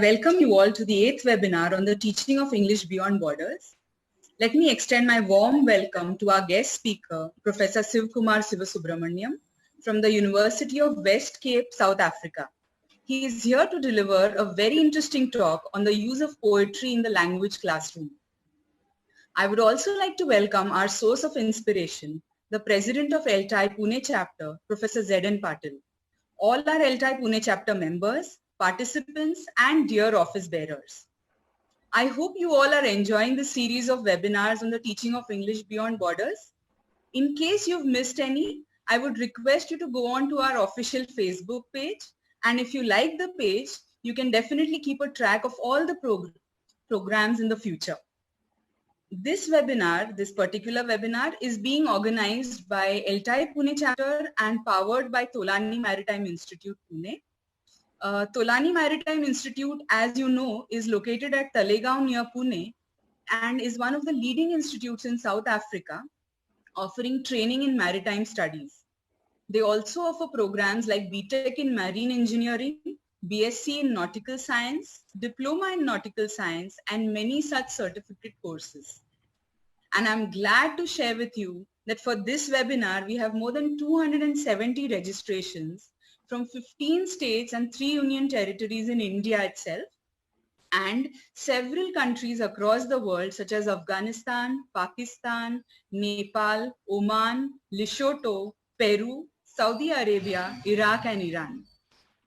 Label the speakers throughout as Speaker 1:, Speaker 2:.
Speaker 1: welcome you all to the 8th webinar on the teaching of English beyond borders. Let me extend my warm welcome to our guest speaker, Professor Sivakumar Sivasubramaniam from the University of West Cape, South Africa. He is here to deliver a very interesting talk on the use of poetry in the language classroom. I would also like to welcome our source of inspiration, the President of ELT Pune chapter, Professor Z.N. Patil. All our ELT Pune chapter members, participants and dear office bearers. I hope you all are enjoying the series of webinars on the teaching of English beyond borders. In case you've missed any, I would request you to go on to our official Facebook page, and if you like the page, you can definitely keep a track of all the programs in the future. This particular webinar is being organized by ELT Pune chapter and powered by Tolani Maritime Institute Pune. Tolani Maritime Institute, as you know, is located at Talegaon near Pune and is one of the leading institutes in South Africa offering training in maritime studies. They also offer programs like BTech in Marine Engineering, BSc in Nautical Science, Diploma in Nautical Science, and many such certificate courses. And I'm glad to share with you that for this webinar, we have more than 270 registrations from 15 states and 3 union territories in India itself, and several countries across the world such as Afghanistan, Pakistan, Nepal, Oman, Lesotho, Peru, Saudi Arabia, Iraq and Iran.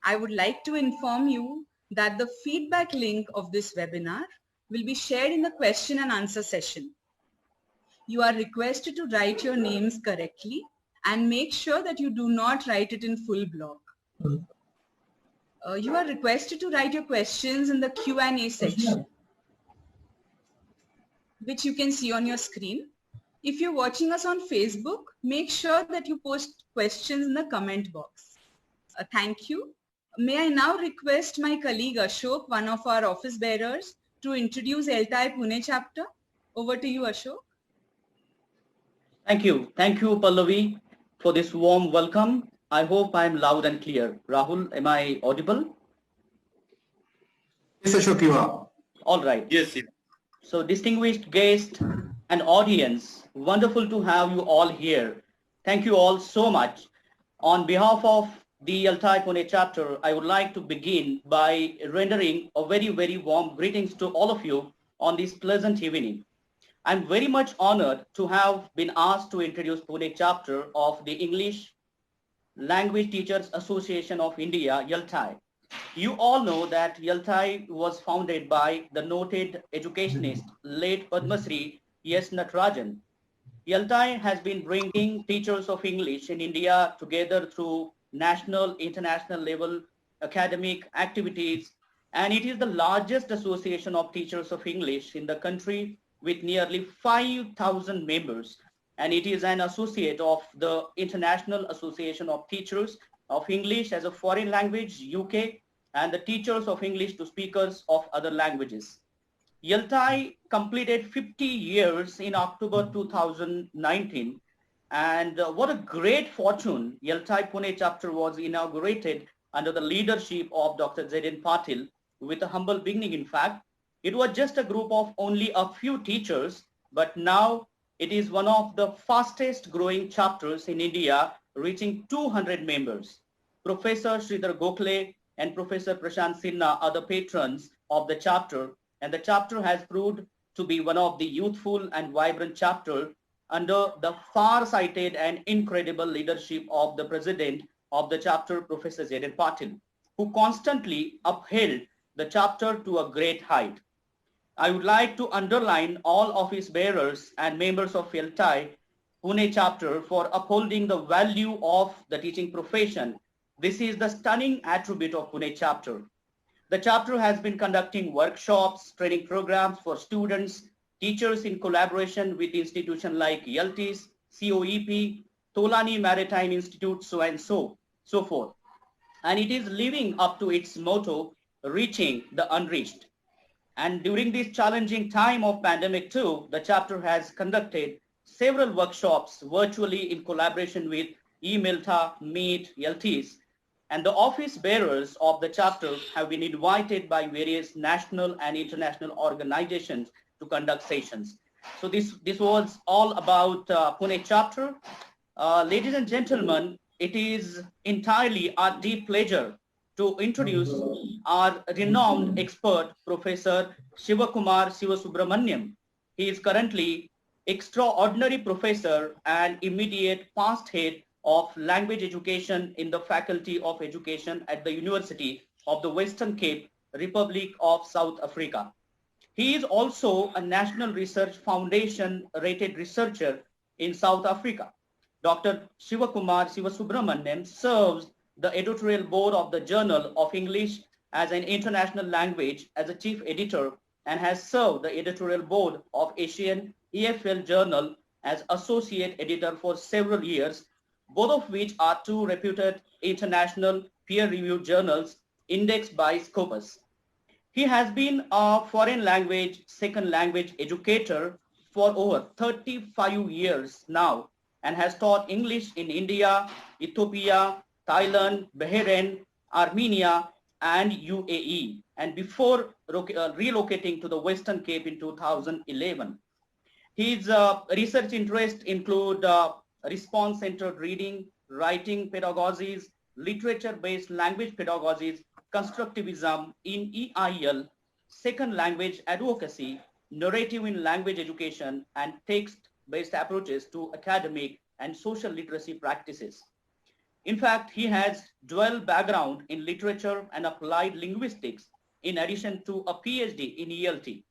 Speaker 1: I would like to inform you that the feedback link of this webinar will be shared in the question and answer session. You are requested to write your names correctly and make sure that you do not write it in full block. You are requested to write your questions in the Q&A section, which you can see on your screen. If you're watching us on Facebook, make sure that you post questions in the comment box. Thank you. May I now request my colleague Ashok, one of our office bearers, to introduce ELT Pune chapter. Over to you, Ashok.
Speaker 2: Thank you. Thank you, Pallavi, for this warm welcome. I hope I am loud and clear. Rahul, am I audible?
Speaker 3: Yes, Ashok, you are.
Speaker 2: All right.
Speaker 4: Yes.
Speaker 2: So, distinguished guest and audience, wonderful to have you all here. Thank you all so much. On behalf of the ELT Pune chapter, I would like to begin by rendering a very, very warm greetings to all of you on this pleasant evening. I'm very much honored to have been asked to introduce Pune chapter of the English Language Teachers Association of India, ELT. You all know that ELT was founded by the noted educationist, late Padma Shri S. Natarajan. ELT has been bringing teachers of English in India together through national, international level academic activities, and it is the largest association of teachers of English in the country with nearly 5,000 members. And it is an associate of the International Association of Teachers of English as a Foreign Language, UK, and the Teachers of English to Speakers of Other Languages. ELT completed 50 years in October 2019, and what a great fortune. ELT Pune chapter was inaugurated under the leadership of Dr. Z.N. Patil with a humble beginning. In fact, it was just a group of only a few teachers, but now it is one of the fastest growing chapters in India, reaching 200 members. Professor Sridhar Gokhale and Professor Prashant Sinha are the patrons of the chapter, and the chapter has proved to be one of the youthful and vibrant chapter under the far-sighted and incredible leadership of the president of the chapter, Professor Z.N. Patil, who constantly upheld the chapter to a great height. I would like to underline all office bearers and members of ELT Pune chapter for upholding the value of the teaching profession. This is the stunning attribute of Pune chapter. The chapter has been conducting workshops, training programs for students, teachers in collaboration with institutions like ELTs, COEP, Tolani Maritime Institute, so and so forth. And it is living up to its motto, reaching the unreached. And during this challenging time of pandemic too, the chapter has conducted several workshops virtually in collaboration with eMilta, Meet, ELTs. and the office bearers of the chapter have been invited by various national and international organizations to conduct sessions. So this was all about Pune chapter. Ladies and gentlemen, it is entirely our deep pleasure to introduce our renowned expert, Professor Sivakumar Sivasubramaniam. He is currently extraordinary professor and immediate past head of language education in the Faculty of Education at the University of the Western Cape, Republic of South Africa. He is also a National Research Foundation rated researcher in South Africa. Dr. Sivakumar Sivasubramaniam serves the editorial board of the Journal of English as an International Language as a chief editor, and has served the editorial board of Asian EFL Journal as associate editor for several years, both of which are two reputed international peer-reviewed journals indexed by Scopus. He has been a foreign language, second language educator for over 35 years now, and has taught English in India, Ethiopia, Thailand, Bahrain, Armenia, and UAE, and before relocating to the Western Cape in 2011. His research interests include response-centered reading, writing pedagogies, literature-based language pedagogies, constructivism in EIL, second language advocacy, narrative in language education, and text-based approaches to academic and social literacy practices. In fact, he has dual background in literature and applied linguistics, in addition to a PhD in ELT.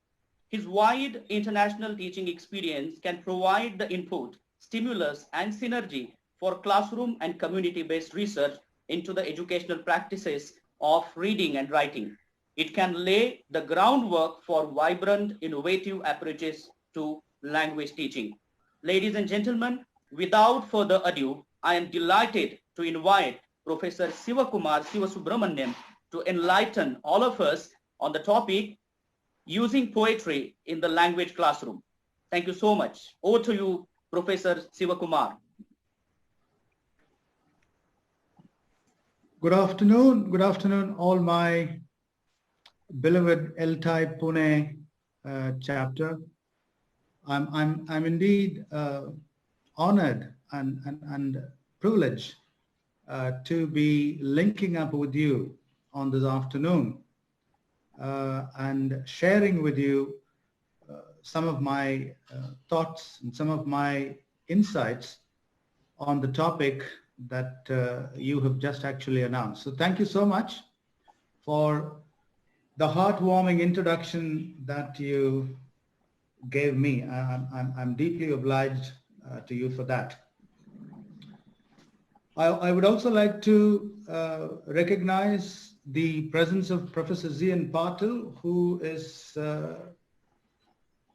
Speaker 2: His wide international teaching experience can provide the input, stimulus, and synergy for classroom and community-based research into the educational practices of reading and writing. It can lay the groundwork for vibrant, innovative approaches to language teaching. Ladies and gentlemen, without further ado, I am delighted to invite Professor Sivakumar Sivasubramaniam to enlighten all of us on the topic using poetry in the language classroom. Thank you so much. Over to you, Professor Sivakumar.
Speaker 3: Good afternoon, all my beloved ELT Pune chapter. I'm indeed honored and privileged to be linking up with you on this afternoon and sharing with you some of my thoughts and some of my insights on the topic that you have just actually announced. So thank you so much for the heartwarming introduction that you gave me. I'm deeply obliged to you for that. I would also like to recognize the presence of Professor Zian Patil, who is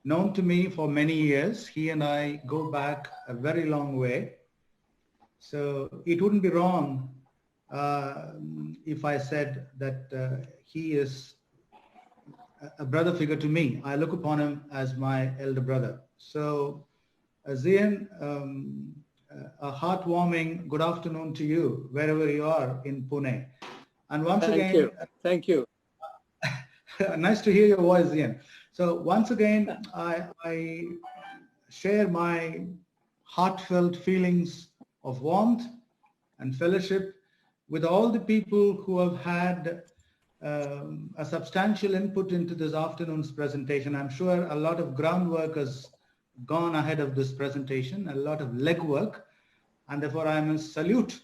Speaker 3: known to me for many years. He and I go back a very long way. So it wouldn't be wrong if I said that he is a brother figure to me. I look upon him as my elder brother. So Zian, a heartwarming good afternoon to you, wherever you are in Pune. And once again,
Speaker 4: thank you.
Speaker 3: Nice to hear your voice, Zian. So once again, I share my heartfelt feelings of warmth and fellowship with all the people who have had a substantial input into this afternoon's presentation. I'm sure a lot of groundwork has gone ahead of this presentation, a lot of legwork, and therefore I must salute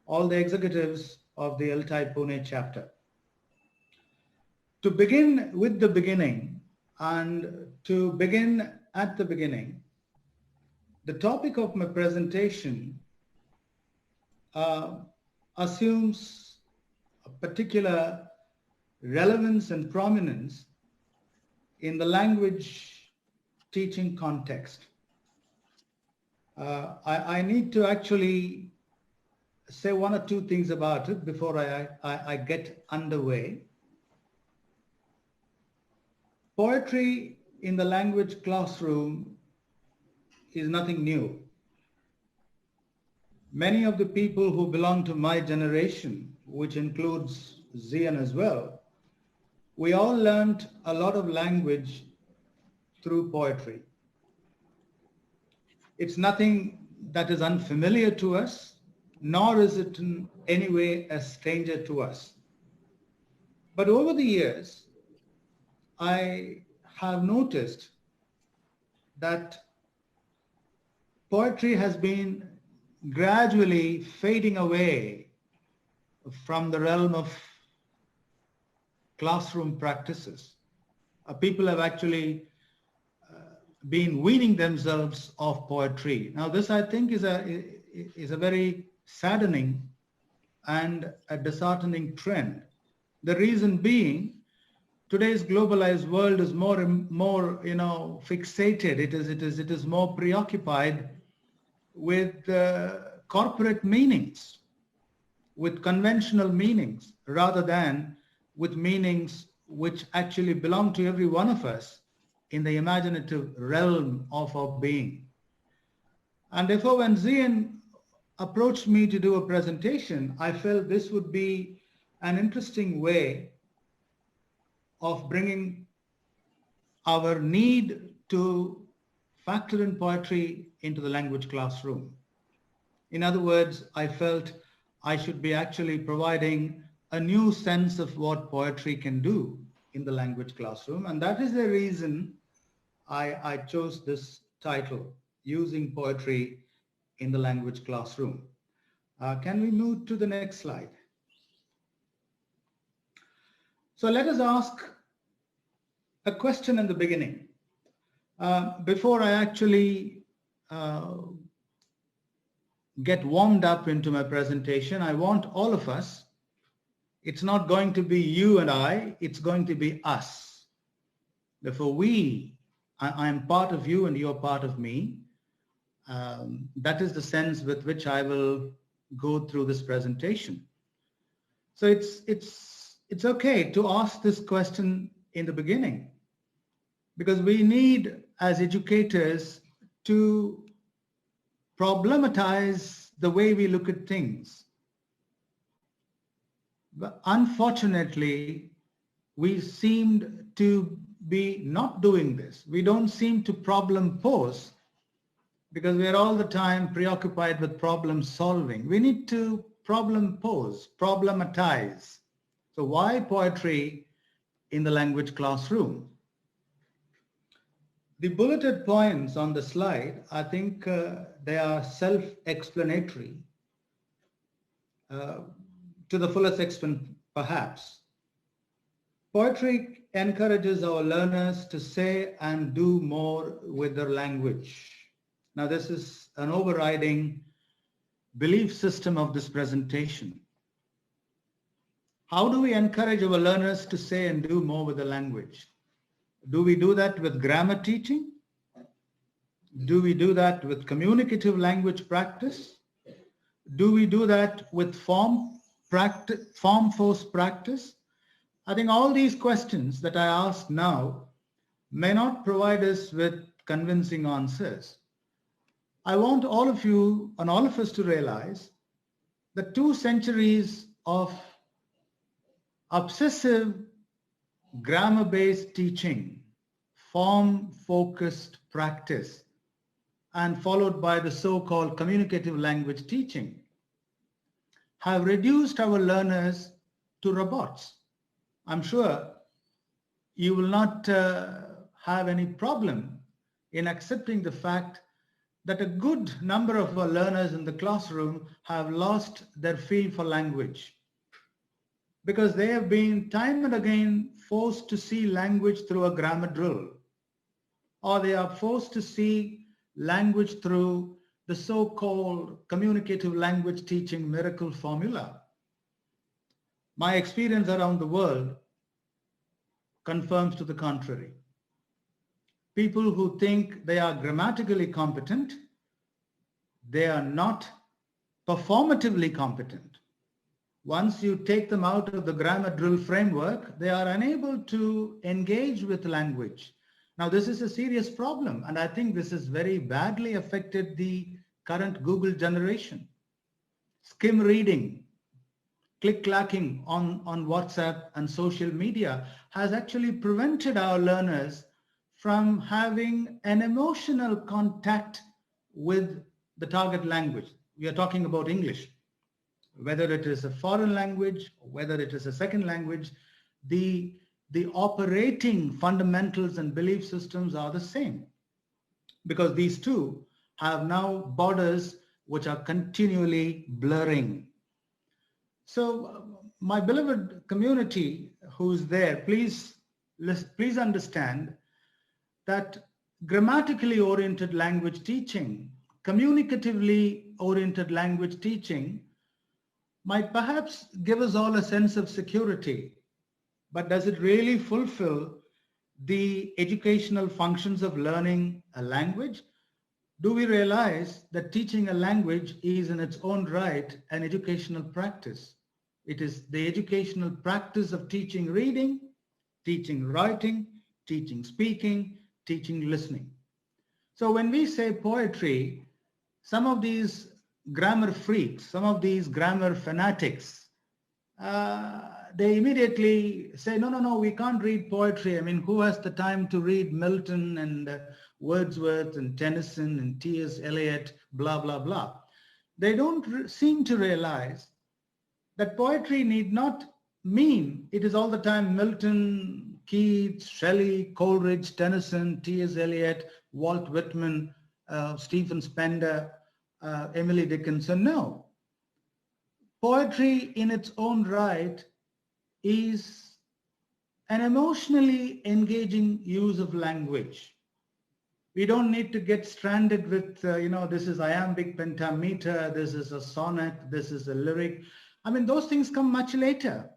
Speaker 3: all the executives of the ELT Pune chapter. To begin with the beginning, and to begin at the beginning, the topic of my presentation assumes a particular relevance and prominence in the language teaching context. I need to actually say one or two things about it before I get underway. Poetry in the language classroom is nothing new. many of the people who belong to my generation, which includes Zian as well, we all learned a lot of language through poetry. It's nothing that is unfamiliar to us, nor is it in any way a stranger to us. But over the years, I have noticed that poetry has been gradually fading away from the realm of classroom practices. People have actually been weaning themselves of poetry. Now, this I think is a very saddening and a disheartening trend. The reason being, today's globalized world is more fixated. It is more preoccupied with corporate meanings, with conventional meanings, rather than with meanings which actually belong to every one of us in the imaginative realm of our being. And therefore, when Zian approached me to do a presentation, I felt this would be an interesting way of bringing our need to factor in poetry into the language classroom. In other words, I felt I should be actually providing a new sense of what poetry can do in the language classroom. And that is the reason I chose this title, Using Poetry in the Language Classroom. Can we move to the next slide? So let us ask a question in the beginning. Before I actually get warmed up into my presentation, I want all of us, it's not going to be you and I, it's going to be us. Therefore, I am part of you and you're part of me. That is the sense with which I will go through this presentation. So it's okay to ask this question in the beginning, because we need, as educators, to problematize the way we look at things. But unfortunately, we seemed to be not doing this. We don't seem to problem pose because we're all the time preoccupied with problem solving. We need to problem pose, problematize. So why poetry in the language classroom? The bulleted points on the slide, I think they are self-explanatory to the fullest extent, perhaps. Poetry encourages our learners to say and do more with their language. Now, this is an overriding belief system of this presentation. How do we encourage our learners to say and do more with the language? Do we do that with grammar teaching? Do we do that with communicative language practice? Do we do that with form force practice? I think all these questions that I ask now may not provide us with convincing answers. I want all of you and all of us to realize that 2 centuries of obsessive grammar-based teaching, form-focused practice, and followed by the so-called communicative language teaching, have reduced our learners to robots. I'm sure you will not have any problem in accepting the fact that a good number of our learners in the classroom have lost their feel for language because they have been time and again forced to see language through a grammar drill, or they are forced to see language through the so-called communicative language teaching miracle formula. My experience around the world confirms to the contrary. People who think they are grammatically competent, they are not performatively competent. Once you take them out of the grammar drill framework, they are unable to engage with language. Now, this is a serious problem, and I think this has very badly affected the current Google generation. skim reading, click-clacking on WhatsApp and social media has actually prevented our learners from having an emotional contact with the target language. We are talking about English. Whether it is a foreign language, whether it is a second language, the operating fundamentals and belief systems are the same, because these two have now borders which are continually blurring. So my beloved community who's there, please understand that grammatically oriented language teaching, communicatively oriented language teaching might perhaps give us all a sense of security, but does it really fulfill the educational functions of learning a language? Do we realize that teaching a language is in its own right an educational practice? It is the educational practice of teaching reading, teaching writing, teaching speaking, teaching listening. So when we say poetry, some of these grammar freaks, some of these grammar fanatics, they immediately say, no, we can't read poetry. I mean, who has the time to read Milton and Wordsworth and Tennyson and T.S. Eliot, blah, blah, blah. They don't seem to realize that poetry need not mean it is all the time Milton, Keats, Shelley, Coleridge, Tennyson, T.S. Eliot, Walt Whitman, Stephen Spender, Emily Dickinson. No. Poetry in its own right is an emotionally engaging use of language. We don't need to get stranded with, this is iambic pentameter, this is a sonnet, this is a lyric. I mean, those things come much later.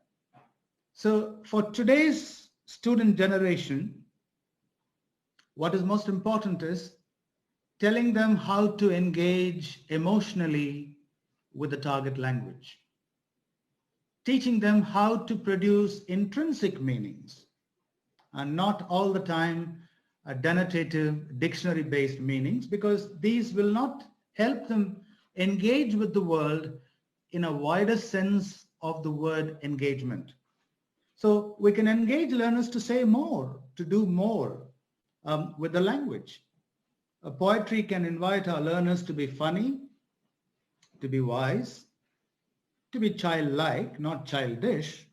Speaker 3: So for today's student generation, what is most important is telling them how to engage emotionally with the target language, teaching them how to produce intrinsic meanings and not all the time denotative dictionary-based meanings, because these will not help them engage with the world in a wider sense of the word engagement. So we can engage learners to say more, to do more with the language. Poetry can invite our learners to be funny, to be wise, to be childlike, not childish,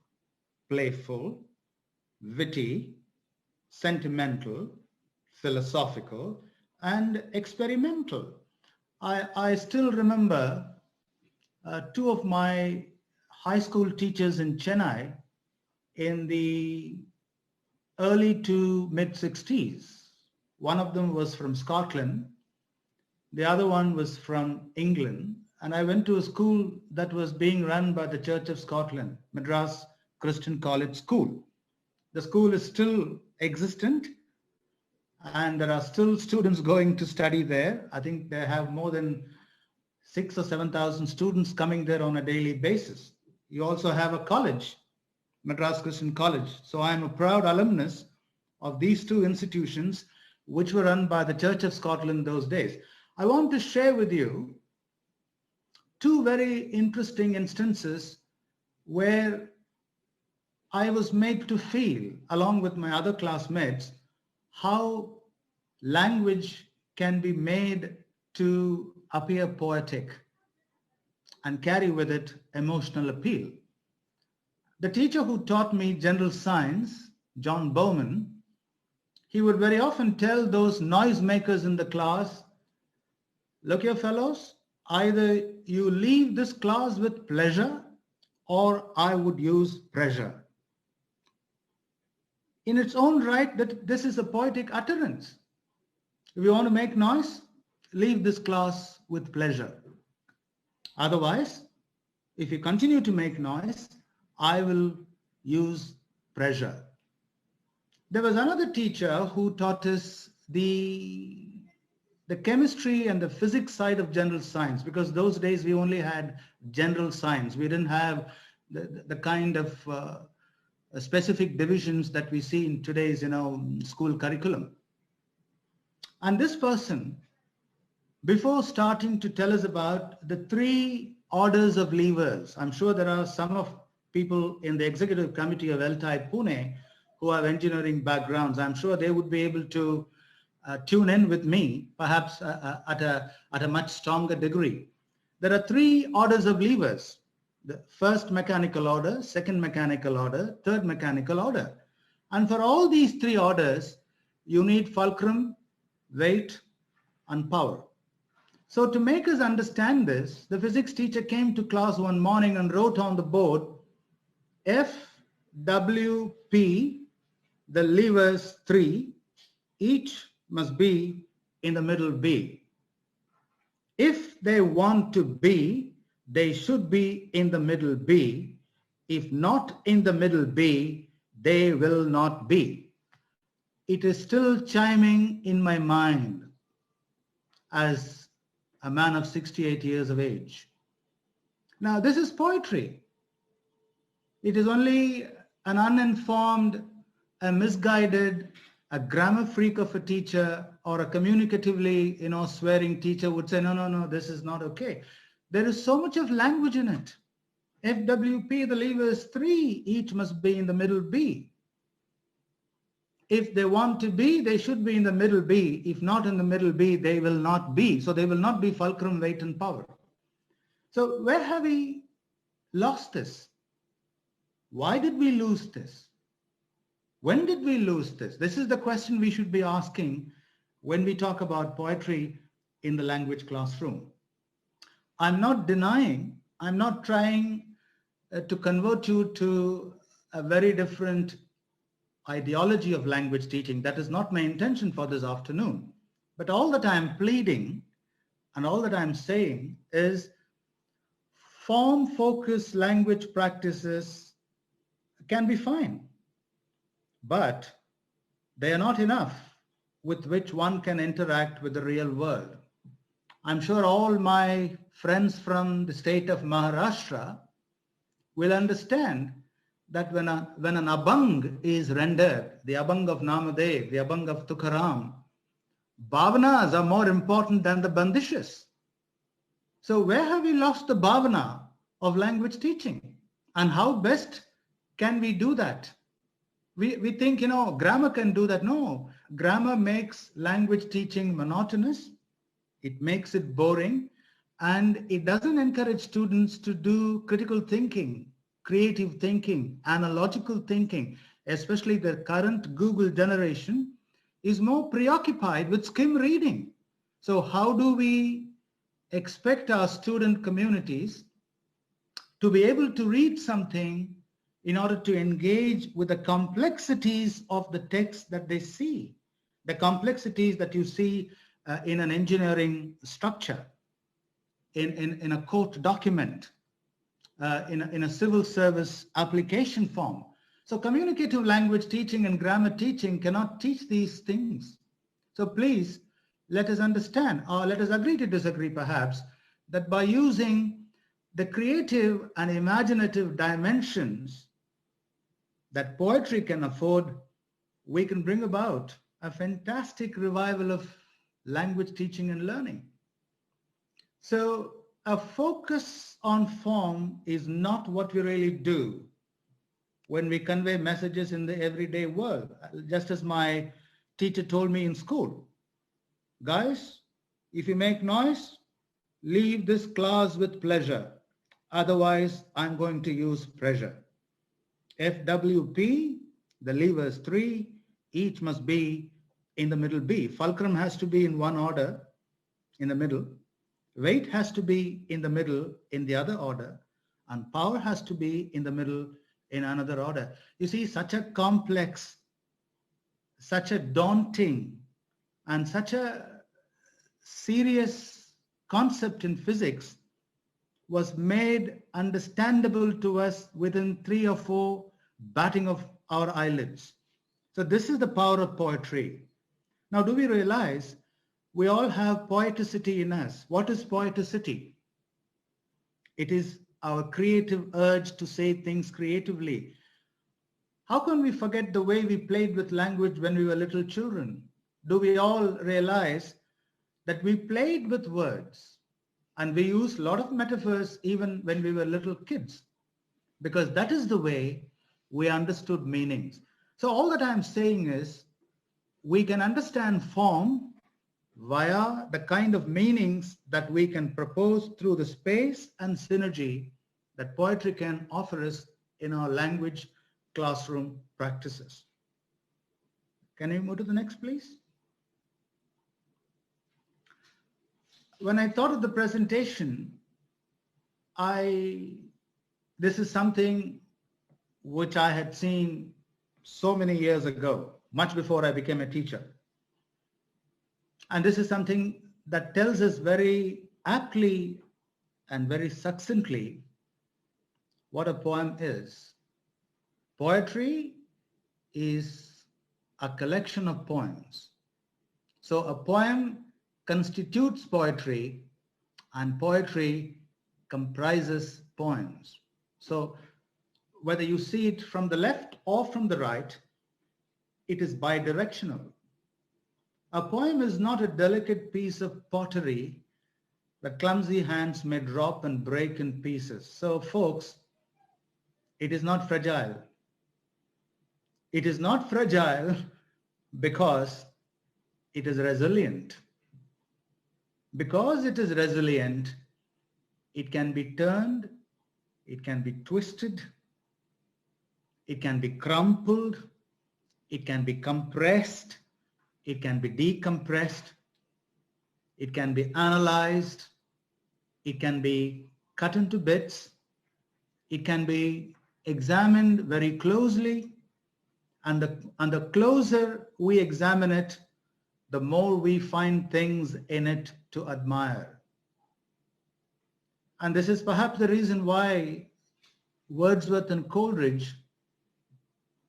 Speaker 3: playful, witty, sentimental, philosophical, and experimental. I still remember two of my high school teachers in Chennai in the early to mid 60s. One of them was from Scotland. The other one was from England. And I went to a school that was being run by the Church of Scotland, Madras Christian College School. The school is still existent and there are still students going to study there. I think they have more than 6,000 or 7,000 students coming there on a daily basis. You also have a college, Madras Christian College. So I am a proud alumnus of these two institutions which were run by the Church of Scotland those days. I want to share with you two very interesting instances where I was made to feel, along with my other classmates, how language can be made to appear poetic and carry with it emotional appeal. The teacher who taught me general science, John Bowman, he would very often tell those noisemakers in the class, look here fellows, either you leave this class with pleasure or I would use pressure. In its own right, that this is a poetic utterance. If you want to make noise, leave this class with pleasure. Otherwise, if you continue to make noise, I will use pressure. There was another teacher who taught us the chemistry and the physics side of general science, because those days we only had general science. We didn't have the kind of specific divisions that we see in today's school curriculum. And this person, before starting to tell us about the three orders of levers. I'm sure there are some of people in the executive committee of ELT Pune who have engineering backgrounds. I'm sure they would be able to tune in with me, perhaps at a much stronger degree. There are 3 orders of levers: the first mechanical order, second mechanical order, third mechanical order. And for all these 3 orders, you need fulcrum, weight, and power. So to make us understand this, the physics teacher came to class one morning and wrote on the board, F, W, P, the levers 3, each must be in the middle B. If they want to be, they should be in the middle B. If not in the middle B, they will not be. It is still chiming in my mind as a man of 68 years of age. Now, this is poetry. It is only an uninformed, a misguided, a grammar freak of a teacher or a communicatively, swearing teacher would say, no, this is not okay. There is so much of language in it. FWP, the levers 3, each must be in the middle B. If they want to be, they should be in the middle B. If not in the middle B, they will not be. So they will not be fulcrum, weight, and power. So where have we lost this? Why did we lose this? When did we lose this? This is the question we should be asking when we talk about poetry in the language classroom. I'm not denying, I'm not trying to convert you to a very different ideology of language teaching. That is not my intention for this afternoon. But all that I'm pleading and all that I'm saying is form-focused language practices can be fine, but they are not enough with which one can interact with the real world. I'm sure all my friends from the state of Maharashtra will understand that when an abang is rendered, the abang of Namadev, the abang of Tukaram, bhavanas are more important than the bandishes. So where have we lost the bhavana of language teaching? And how best can we do that? We think, grammar can do that. No, grammar makes language teaching monotonous. It makes it boring. And it doesn't encourage students to do critical thinking, creative thinking, analogical thinking. Especially the current Google generation is more preoccupied with skim reading. So how do we expect our student communities to be able to read something in order to engage with the complexities of the text that they see, the complexities that you see in an engineering structure, in a court document, in a civil service application form. So communicative language teaching and grammar teaching cannot teach these things. So please, let us understand, or let us agree to disagree perhaps, that by using the creative and imaginative dimensions that poetry can afford, we can bring about a fantastic revival of language teaching and learning. So a focus on form is not what we really do when we convey messages in the everyday world. Just as my teacher told me in school, guys, if you make noise, leave this class with pleasure. Otherwise, I'm going to use pressure. FWP, the levers 3, each must be in the middle B. Fulcrum has to be in one order, in the middle. Weight has to be in the middle, in the other order. And power has to be in the middle, in another order. You see, such a complex, such a daunting, and such a serious concept in physics was made understandable to us within 3 or 4 batting of our eyelids. So this is the power of poetry. Now, do we realize we all have poeticity in us? What is poeticity? It is our creative urge to say things creatively. How can we forget the way we played with language when we were little children? Do we all realize that we played with words And we use a lot of metaphors even when we were little kids, because that is the way we understood meanings. So all that I'm saying is we can understand form via the kind of meanings that we can propose through the space and synergy that poetry can offer us in our language classroom practices. Can you move to the next, please? When I thought of the presentation, this is something which I had seen so many years ago, much before I became a teacher. And this is something that tells us very aptly and very succinctly what a poem is. Poetry is a collection of poems. So a poem constitutes poetry, and poetry comprises poems. So whether you see it from the left or from the right, it is bidirectional. A poem is not a delicate piece of pottery that clumsy hands may drop and break in pieces. So folks, it is not fragile. It is not fragile because it is resilient. Because it is resilient, it can be turned, it can be twisted, it can be crumpled, it can be compressed, it can be decompressed, it can be analyzed, it can be cut into bits, it can be examined very closely, and the closer we examine it, the more we find things in it to admire. And this is perhaps the reason why Wordsworth and Coleridge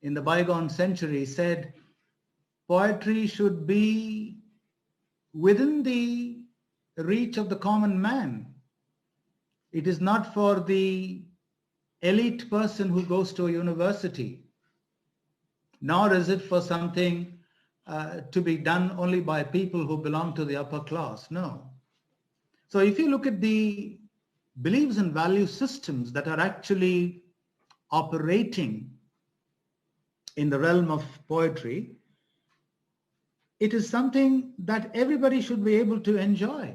Speaker 3: in the bygone century said poetry should be within the reach of the common man. It is not for the elite person who goes to a university, nor is it for something to be done only by people who belong to the upper class. No. So if you look at the beliefs and value systems that are actually operating in the realm of poetry, it is something that everybody should be able to enjoy.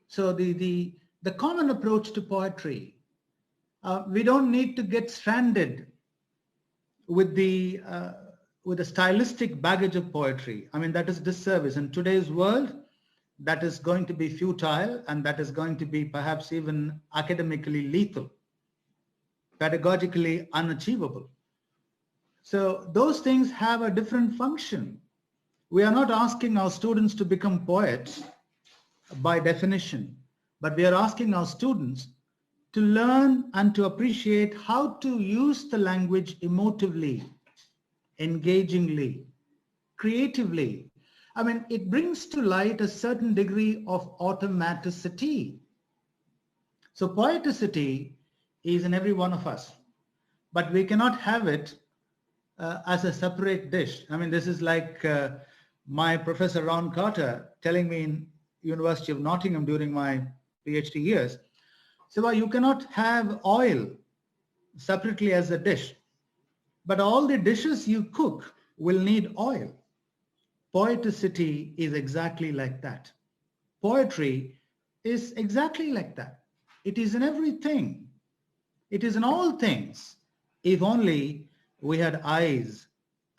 Speaker 3: So the common approach to poetry, we don't need to get stranded with the stylistic baggage of poetry. I mean, that is disservice. In today's world, that is going to be futile, and that is going to be perhaps even academically lethal, pedagogically unachievable. So those things have a different function. We are not asking our students to become poets by definition, but we are asking our students to learn and to appreciate how to use the language emotively, engagingly, creatively. I mean, it brings to light a certain degree of automaticity. So poeticity is in every one of us, but we cannot have it as a separate dish. I mean, this is like my professor Ron Carter telling me in University of Nottingham during my PhD years, Siva, you cannot have oil separately as a dish, but all the dishes you cook will need oil. Poeticity is exactly like that. Poetry is exactly like that. It is in everything. It is in all things, if only we had eyes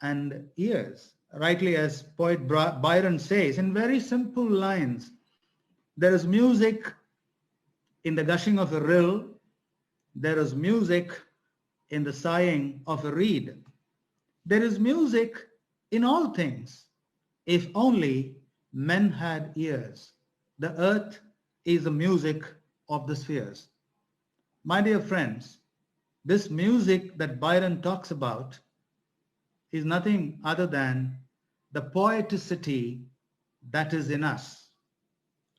Speaker 3: and ears. Rightly, as poet Byron says, in very simple lines, there is music in the gushing of a rill, there is music in the sighing of a reed. There is music in all things, if only men had ears. The earth is the music of the spheres. My dear friends, this music that Byron talks about is nothing other than the poeticity that is in us.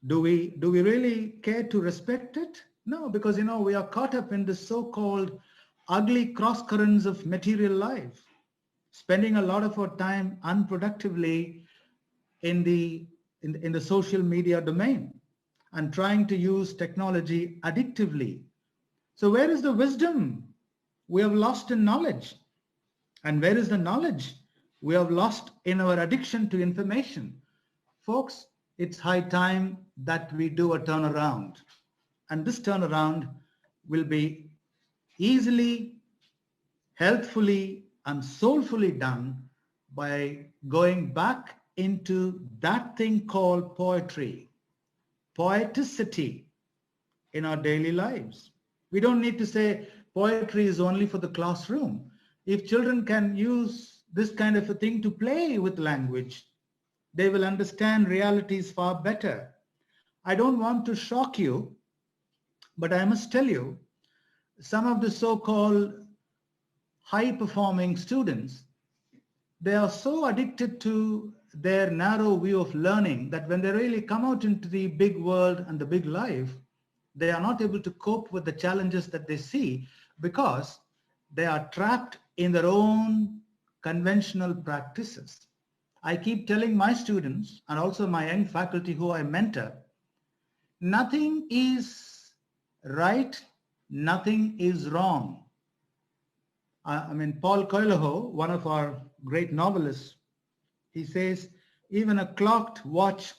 Speaker 3: Do we really care to respect it? No, because we are caught up in the so-called ugly cross currents of material life, spending a lot of our time unproductively in the social media domain. and trying to use technology addictively. So where is the wisdom we have lost in knowledge? And where is the knowledge we have lost in our addiction to information? Folks, it's high time that we do a turnaround. And this turnaround will be easily, healthfully, and soulfully done by going back into that thing called poetry, poeticity in our daily lives. We don't need to say poetry is only for the classroom. If children can use this kind of a thing to play with language, they will understand realities far better. I don't want to shock you, but I must tell you, some of the so-called high-performing students, they are so addicted to their narrow view of learning that when they really come out into the big world and the big life, they are not able to cope with the challenges that they see because they are trapped in their own conventional practices. I keep telling my students and also my young faculty who I mentor, nothing is right, nothing is wrong. I mean, Paul Coelho, one of our great novelists, he says, even a clocked watch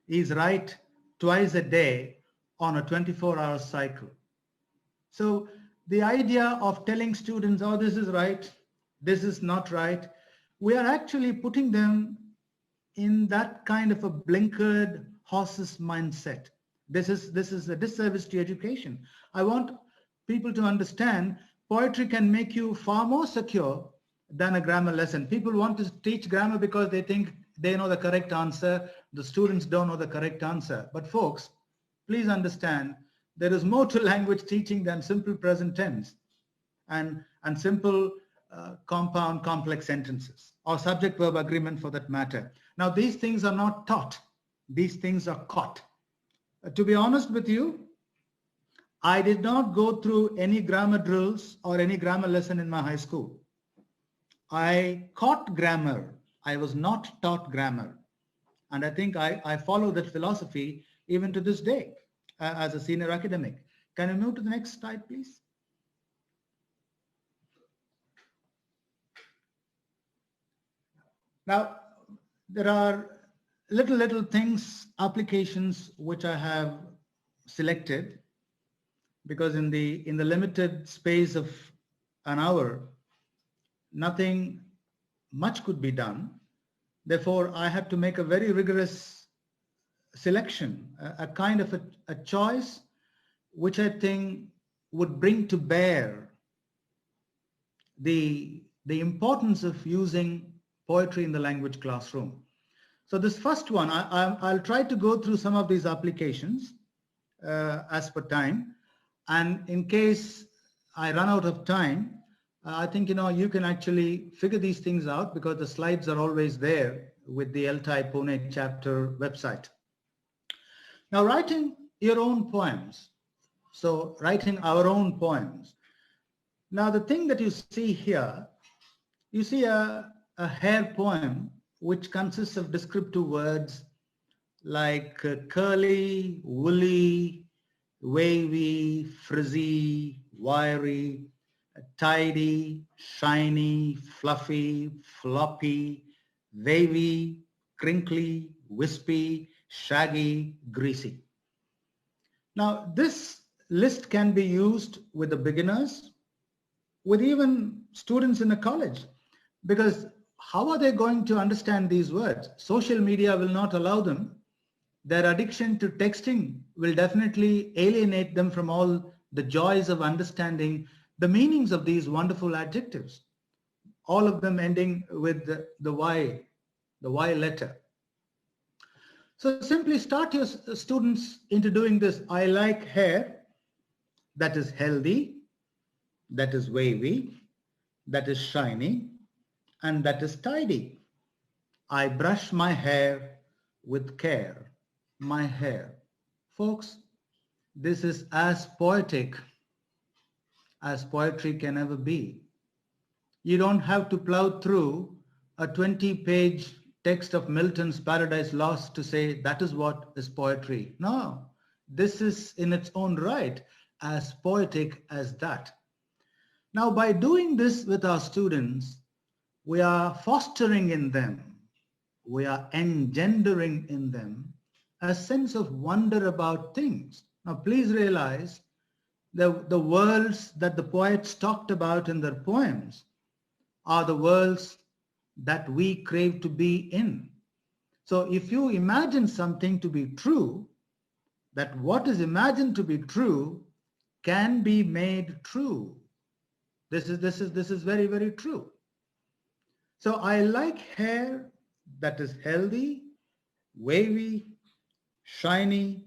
Speaker 3: is right twice a day on a 24-hour cycle. So the idea of telling students, oh, this is right, this is not right, we are actually putting them in that kind of a blinkered horse's mindset. This is a disservice to education. I want people to understand poetry can make you far more secure than a grammar lesson. People want to teach grammar because they think they know the correct answer. The students don't know the correct answer. But folks, please understand, there is more to language teaching than simple present tense and simple compound complex sentences or subject-verb agreement for that matter. Now, these things are not taught. These things are caught. To be honest with you, I did not go through any grammar drills or any grammar lesson in my high school. I caught grammar. I was not taught grammar. And I think I follow that philosophy even to this day as a senior academic. Can you move to the next slide, please? Now, there are little things, applications, which I have selected because in the limited space of an hour, nothing much could be done. Therefore, I had to make a very rigorous selection, a kind of a choice which I think would bring to bear the importance of using poetry in the language classroom. So this first one, I'll try to go through some of these applications as per time. And in case I run out of time, I think, you can actually figure these things out because the slides are always there with the ELT Pune chapter website. Now, writing your own poems. So writing our own poems. Now, the thing that you see here, you see a hair poem which consists of descriptive words like curly, woolly, wavy, frizzy, wiry, tidy, shiny, fluffy, floppy, wavy, crinkly, wispy, shaggy, greasy. Now, this list can be used with the beginners, with even students in a college, because how are they going to understand these words? Social media will not allow them. Their addiction to texting will definitely alienate them from all the joys of understanding the meanings of these wonderful adjectives, all of them ending with the Y letter. So simply start your students into doing this. I like hair that is healthy, that is wavy, that is shiny, and that is tidy. I brush my hair with care, my hair. Folks, this is as poetic as poetry can ever be. You don't have to plow through a 20-page text of Milton's Paradise Lost to say that is what is poetry. No, this is in its own right as poetic as that. Now, by doing this with our students, we are fostering in them, we are engendering in them a sense of wonder about things. Now, please realize the worlds that the poets talked about in their poems are the worlds that we crave to be in. So if you imagine something to be true, that what is imagined to be true can be made true. This is very, very true. So I like hair that is healthy, wavy, shiny,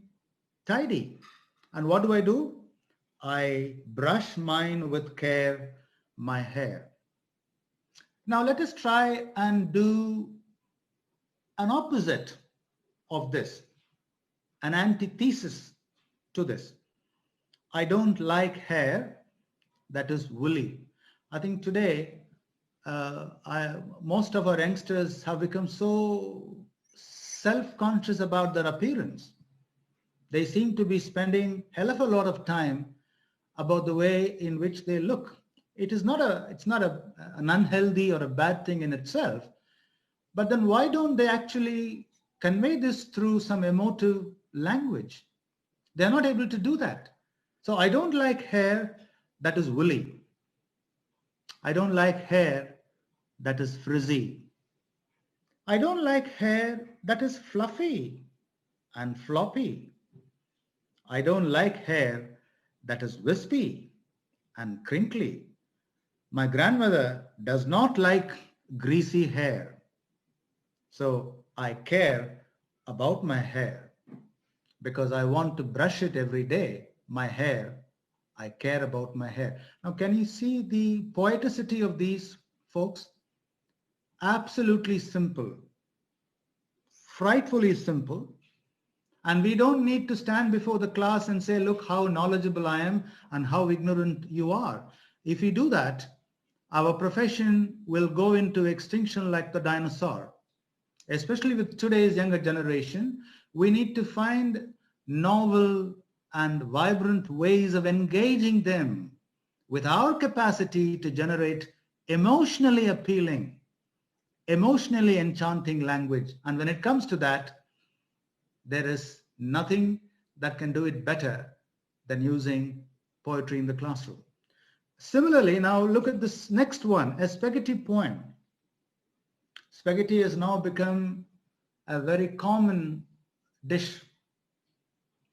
Speaker 3: tidy. And what do? I brush mine with care, my hair. Now let us try and do an opposite of this, an antithesis to this. I don't like hair that is woolly. I think today, most of our youngsters have become so self-conscious about their appearance. They seem to be spending hell of a lot of time about the way in which they look. It's not an unhealthy or a bad thing in itself, but then why don't they actually convey this through some emotive language? They're not able to do that. So I don't like hair that is woolly. I don't like hair that is frizzy. I don't like hair that is fluffy and floppy. I don't like hair that is wispy and crinkly. My grandmother does not like greasy hair. So I care about my hair because I want to brush it every day. My hair, I care about my hair. Now, can you see the poeticity of these folks? Absolutely simple, frightfully simple. And we don't need to stand before the class and say, look how knowledgeable I am and how ignorant you are. If we do that, our profession will go into extinction like the dinosaur. Especially with today's younger generation, we need to find novel and vibrant ways of engaging them with our capacity to generate emotionally appealing, emotionally enchanting language. And when it comes to that, there is nothing that can do it better than using poetry in the classroom. Similarly, now look at this next one, a spaghetti poem. Spaghetti has now become a very common dish.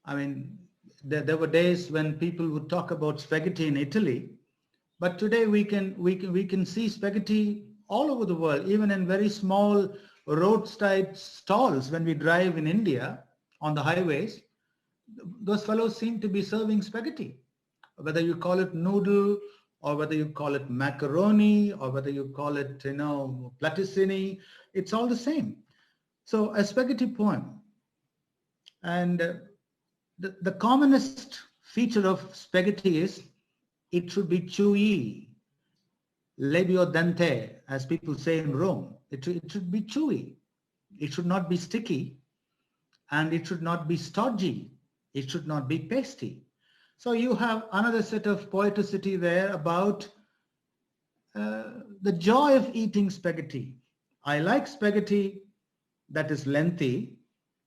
Speaker 3: I mean, there were days when people would talk about spaghetti in Italy, but today we can see spaghetti all over the world, even in very small roadside stalls. When we drive in India on the highways, those fellows seem to be serving spaghetti. Whether you call it noodle, or whether you call it macaroni, or whether you call it, platicini, it's all the same. So a spaghetti poem. And the commonest feature of spaghetti is it should be chewy, labio dente, as people say in Rome. It should be chewy. It should not be sticky, and it should not be stodgy. It should not be pasty. So you have another set of poeticity there about the joy of eating spaghetti. I like spaghetti that is lengthy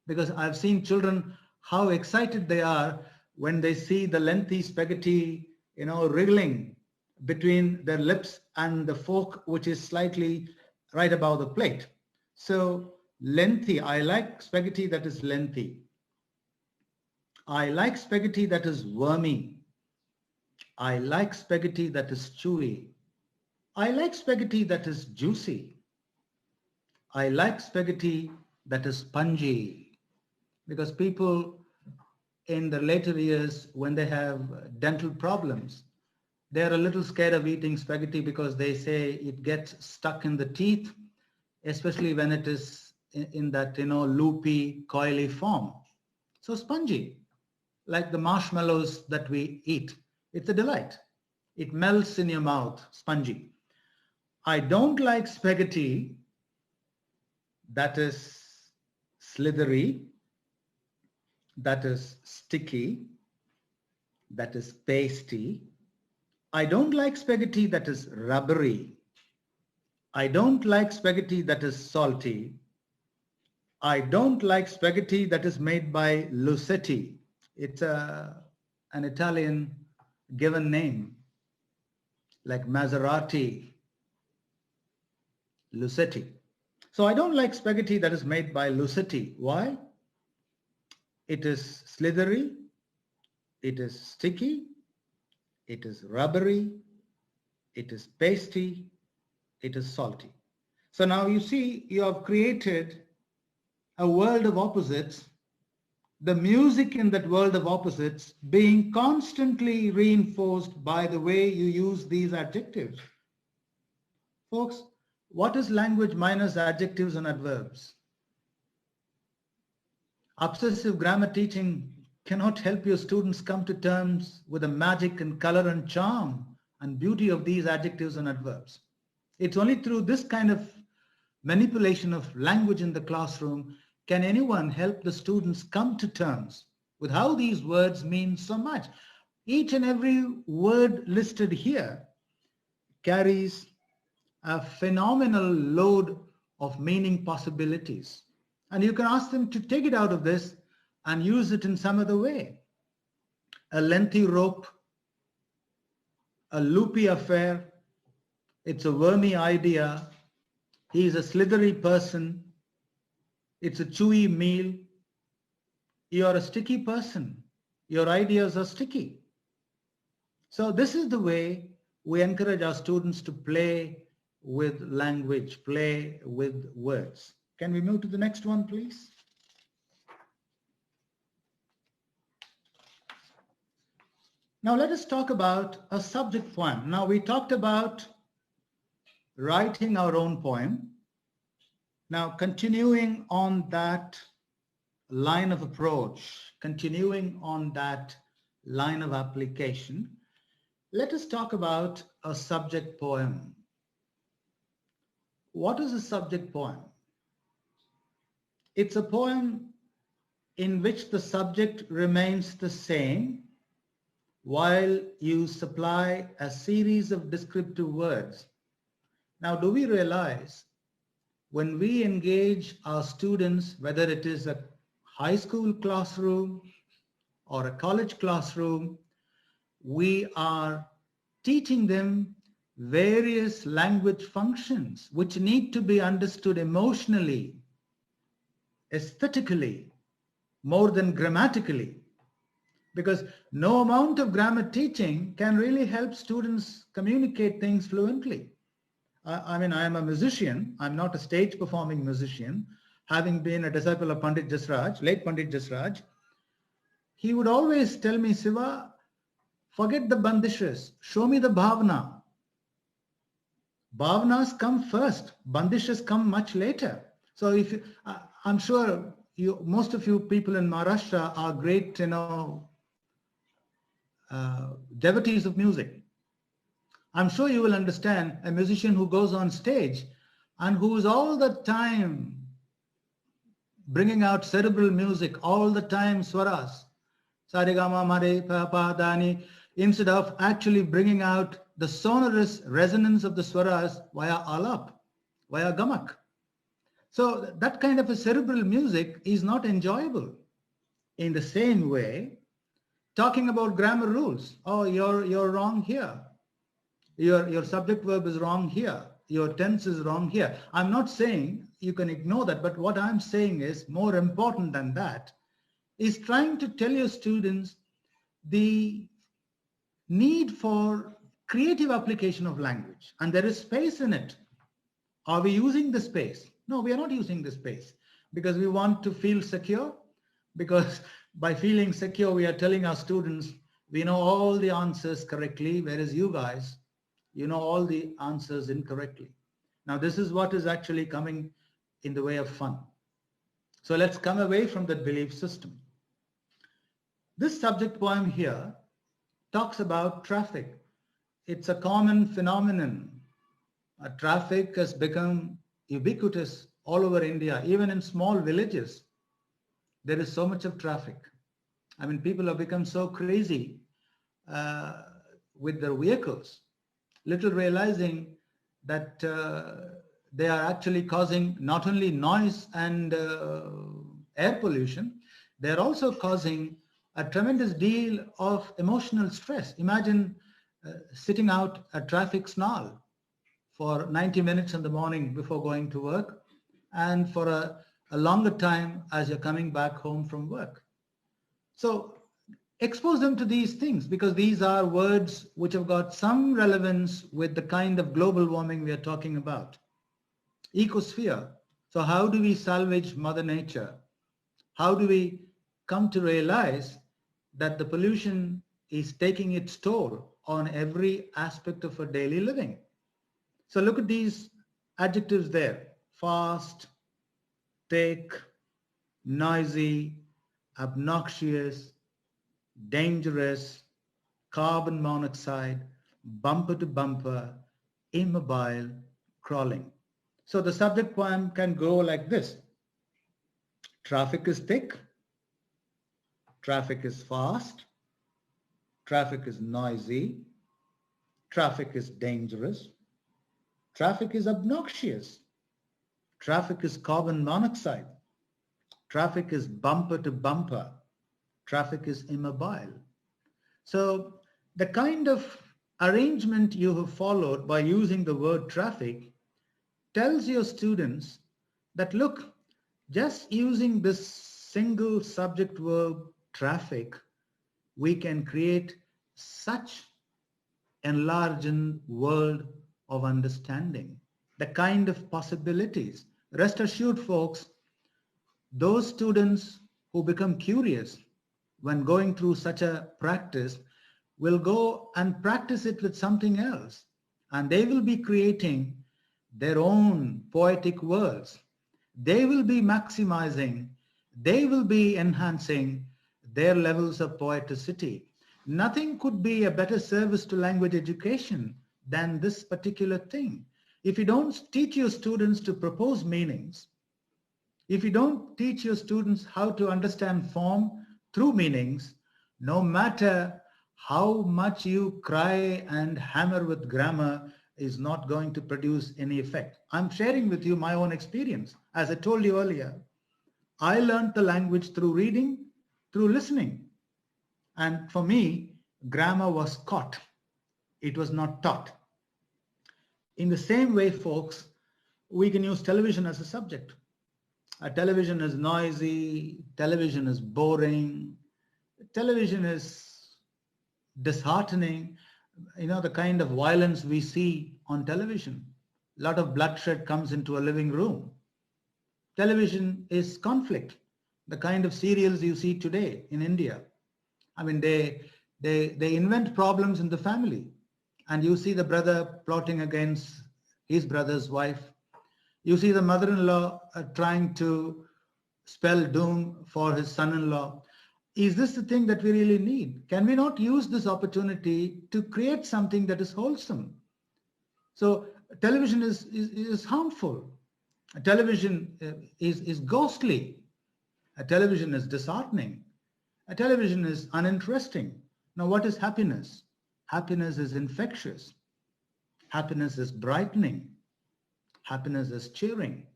Speaker 3: because I've seen children how excited they are when they see the lengthy spaghetti, wriggling between their lips and the fork, which is slightly right above the plate. So lengthy, I like spaghetti that is lengthy. I like spaghetti that is wormy. I like spaghetti that is chewy. I like spaghetti that is juicy. I like spaghetti that is spongy, because people in the later years, when they have dental problems, they're a little scared of eating spaghetti because they say it gets stuck in the teeth, especially when it is in that, loopy, coily form. So spongy, like the marshmallows that we eat. It's a delight. It melts in your mouth, spongy. I don't like spaghetti that is slithery. that is sticky, that is pasty. I don't like spaghetti that is rubbery. I don't like spaghetti that is salty. I don't like spaghetti that is made by Lucetti. It's an Italian given name, like Maserati, Lucetti. So I don't like spaghetti that is made by Lucetti. Why? It is slithery, it is sticky, it is rubbery, it is pasty, it is salty. So now you see, you have created a world of opposites, the music in that world of opposites being constantly reinforced by the way you use these adjectives. Folks, what is language minus adjectives and adverbs? Obsessive grammar teaching cannot help your students come to terms with the magic and color and charm and beauty of these adjectives and adverbs. It's only through this kind of manipulation of language in the classroom can anyone help the students come to terms with how these words mean so much. Each and every word listed here carries a phenomenal load of meaning possibilities. And you can ask them to take it out of this and use it in some other way. A lengthy rope, a loopy affair, it's a wormy idea, he is a slithery person, it's a chewy meal, you're a sticky person, your ideas are sticky. So this is the way we encourage our students to play with language, play with words. Can we move to the next one, please? Now let us talk about a subject poem. Now we talked about writing our own poem. Now continuing on that line of approach, continuing on that line of application, let us talk about a subject poem. What is a subject poem? It's a poem in which the subject remains the same while you supply a series of descriptive words. Now, do we realize when we engage our students, whether it is a high school classroom or a college classroom, we are teaching them various language functions which need to be understood emotionally, aesthetically, more than grammatically. Because no amount of grammar teaching can really help students communicate things fluently. I mean, I am a musician. I'm not a stage performing musician. Having been a disciple of Pandit Jasraj, late Pandit Jasraj, he would always tell me, Siva, forget the bandishes, show me the bhavna. Bhavnas come first, bandishes come much later. So if you, I'm sure most of you people in Maharashtra are great, devotees of music. I'm sure you will understand a musician who goes on stage and who is all the time bringing out cerebral music, all the time swaras, sarigama, mare, pa, pa, dani, instead of actually bringing out the sonorous resonance of the swaras via alap, via gamak. So that kind of a cerebral music is not enjoyable. In the same way, talking about grammar rules, oh, you're wrong here. Your subject verb is wrong here. Your tense is wrong here. I'm not saying you can ignore that, but what I'm saying is more important than that is trying to tell your students the need for creative application of language, and there is space in it. Are we using the space? No, we are not using the space because we want to feel secure, because by feeling secure, we are telling our students we know all the answers correctly, whereas you guys, you know all the answers incorrectly. Now, this is what is actually coming in the way of fun. So let's come away from that belief system. This subject poem here talks about traffic. It's a common phenomenon. Traffic has become ubiquitous all over India, even in small villages. There is so much of traffic. I mean, people have become so crazy with their vehicles, little realizing that they are actually causing not only noise and air pollution, they are also causing a tremendous deal of emotional stress. Imagine sitting out a traffic snarl for 90 minutes in the morning before going to work, and for a longer time as you're coming back home from work. So expose them to these things, because these are words which have got some relevance with the kind of global warming we are talking about. Ecosphere. So how do we salvage Mother Nature? How do we come to realize that the pollution is taking its toll on every aspect of our daily living? So look at these adjectives there: fast, thick, noisy, obnoxious, dangerous, carbon monoxide, bumper to bumper, immobile, crawling. So the subject poem can go like this: traffic is thick, traffic is fast, traffic is noisy, traffic is dangerous, traffic is obnoxious, traffic is carbon monoxide, traffic is bumper to bumper, traffic is immobile. So the kind of arrangement you have followed by using the word traffic tells your students that, look, just using this single subject verb traffic, we can create such enlarged world of understanding, the kind of possibilities. Rest assured, folks, those students who become curious when going through such a practice will go and practice it with something else, and they will be creating their own poetic worlds. They will be maximizing, they will be enhancing their levels of poeticity. Nothing could be a better service to language education than this particular thing. If you don't teach your students to propose meanings, if you don't teach your students how to understand form through meanings, no matter how much you cry and hammer with grammar, is not going to produce any effect. I'm sharing with you my own experience. As I told you earlier, I learned the language through reading, through listening. And for me, grammar was caught. It was not taught. In the same way, folks, we can use television as a subject. Television is noisy, television is boring, television is disheartening. You know, the kind of violence we see on television. A lot of bloodshed comes into a living room. Television is conflict. The kind of serials you see today in India. I mean, they invent problems in the family, and you see the brother plotting against his brother's wife. You see the mother-in-law trying to spell doom for his son-in-law. Is this the thing that we really need? Can we not use this opportunity to create something that is wholesome? So television is harmful. Television is ghostly. Television is disheartening. Television is uninteresting. Now, what is happiness? Happiness is infectious. Happiness is brightening. Happiness is cheering.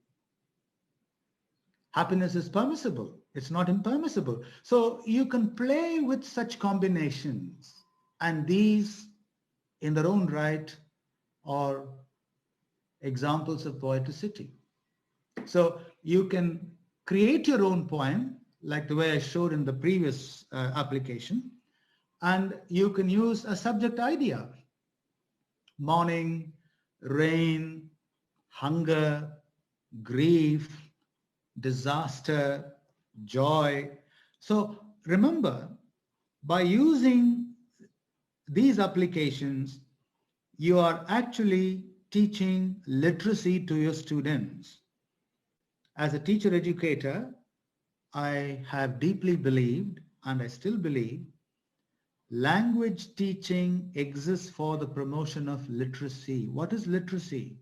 Speaker 3: Happiness is permissible. It's not impermissible. So you can play with such combinations, and these in their own right are examples of poeticity. So you can create your own poem, like the way I showed in the previous application, and you can use a subject idea: morning, rain, hunger, grief, disaster, joy. So remember, by using these applications, you are actually teaching literacy to your students. As a teacher educator, I have deeply believed, and I still believe, language teaching exists for the promotion of literacy. What is literacy?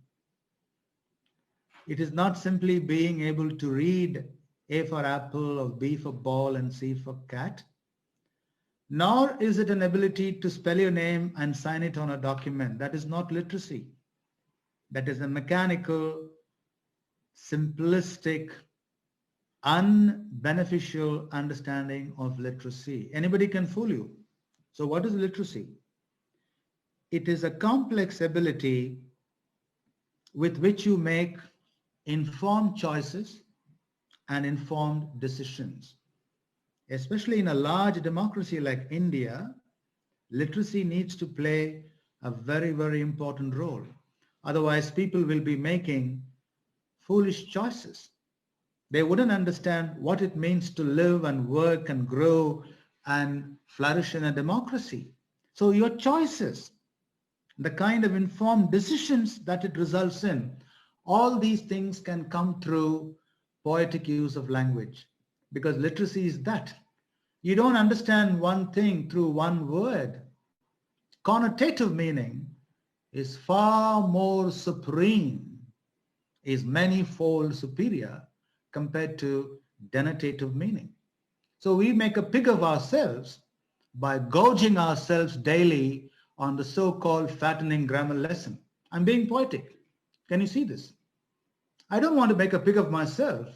Speaker 3: It is not simply being able to read A for apple or B for ball and C for cat. Nor is it an ability to spell your name and sign it on a document. That is not literacy. That is a mechanical, simplistic, unbeneficial understanding of literacy. Anybody can fool you. So what is literacy? It is a complex ability with which you make informed choices and informed decisions. Especially in a large democracy like India, literacy needs to play a very, very important role. Otherwise, people will be making foolish choices. They wouldn't understand what it means to live and work and grow and flourish in a democracy. So your choices, the kind of informed decisions that it results in, all these things can come through poetic use of language, because literacy is that. You don't understand one thing through one word. Connotative meaning is far more supreme, is many-fold superior compared to denotative meaning. So we make a pig of ourselves by gorging ourselves daily on the so-called fattening grammar lesson. I'm being poetic. Can you see this? I don't want to make a pig of myself,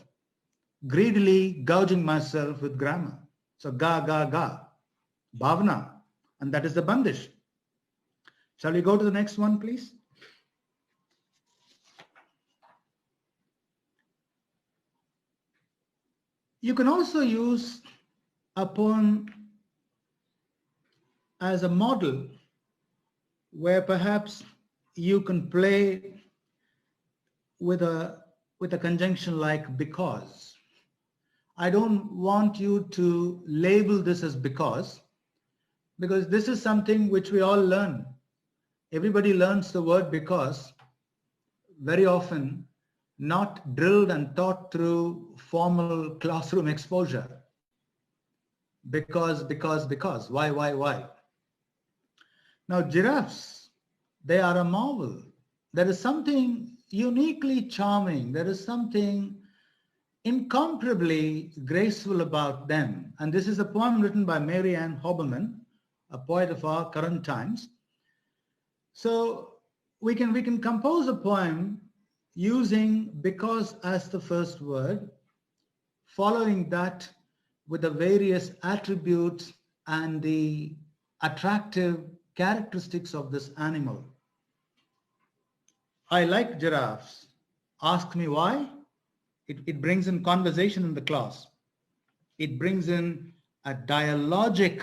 Speaker 3: greedily gouging myself with grammar. So ga, ga, ga, bhavana, and that is the bandish. Shall we go to the next one, please? You can also use a poem as a model where perhaps you can play with a conjunction like because. I don't want you to label this as because this is something which we all learn. Everybody learns the word because very often, not drilled and taught through formal classroom exposure. Because, why? Now giraffes, they are a marvel. There is something uniquely charming. There is something incomparably graceful about them. And this is a poem written by Mary Ann Hoberman, a poet of our current times. So we can compose a poem using because as the first word, following that with the various attributes and the attractive characteristics of this animal. I like giraffes. Ask me why? It brings in conversation in the class. It brings in a dialogic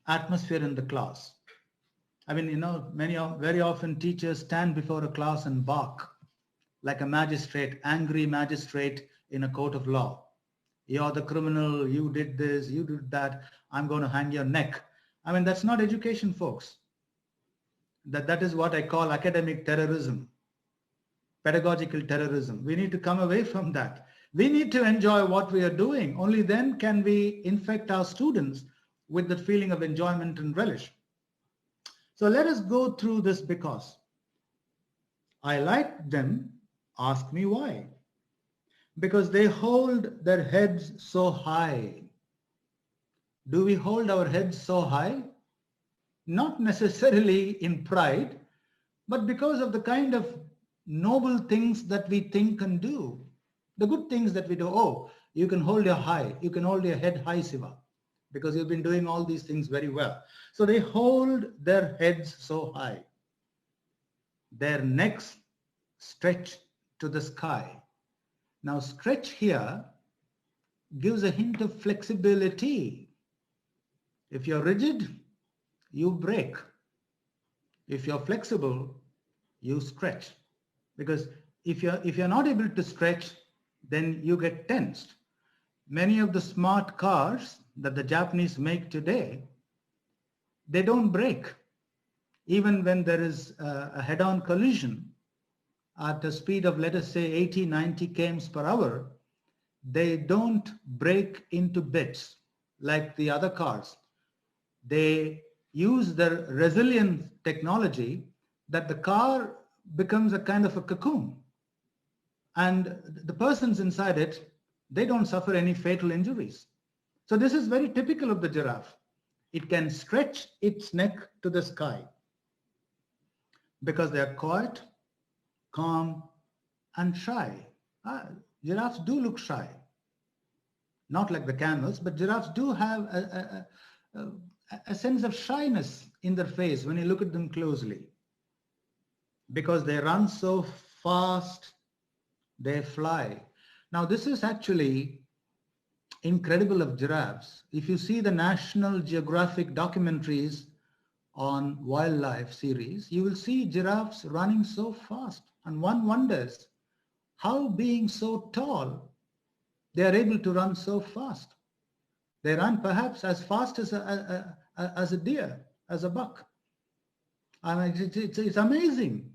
Speaker 3: atmosphere in the class. I mean, you know, very often teachers stand before a class and bark like a magistrate, angry magistrate in a court of law. You're the criminal, you did this, you did that, I'm going to hang your neck. I mean, that's not education, folks. That is what I call academic terrorism, pedagogical terrorism. We need to come away from that. We need to enjoy what we are doing. Only then can we infect our students with the feeling of enjoyment and relish. So let us go through this because. I like them, ask me why. Because they hold their heads so high. Do we hold our heads so high? Not necessarily in pride, but because of the kind of noble things that we think and do. The good things that we do. Oh, you can hold your head high, Siva, because you've been doing all these things very well. So they hold their heads so high. Their necks stretch to the sky. Now stretch here gives a hint of flexibility. If you're rigid, you break. If you're flexible, you stretch. Because if you're not able to stretch, then you get tensed. Many of the smart cars that the Japanese make today, they don't break. Even when there is a head-on collision at a speed of, let us say, 80, 90 km per hour, they don't break into bits like the other cars. They use their resilience technology that the car becomes a kind of a cocoon. And the persons inside it, they don't suffer any fatal injuries. So this is very typical of the giraffe. It can stretch its neck to the sky because they are quiet, calm, and shy. Giraffes do look shy. Not like the camels, but giraffes do have a sense of shyness in their face when you look at them closely. Because they run so fast, they fly. Now, this is actually incredible of giraffes. If you see the National Geographic documentaries on wildlife series, you will see giraffes running so fast. And one wonders how, being so tall, they are able to run so fast. They run perhaps as fast as a deer, as a buck. I mean, it's amazing.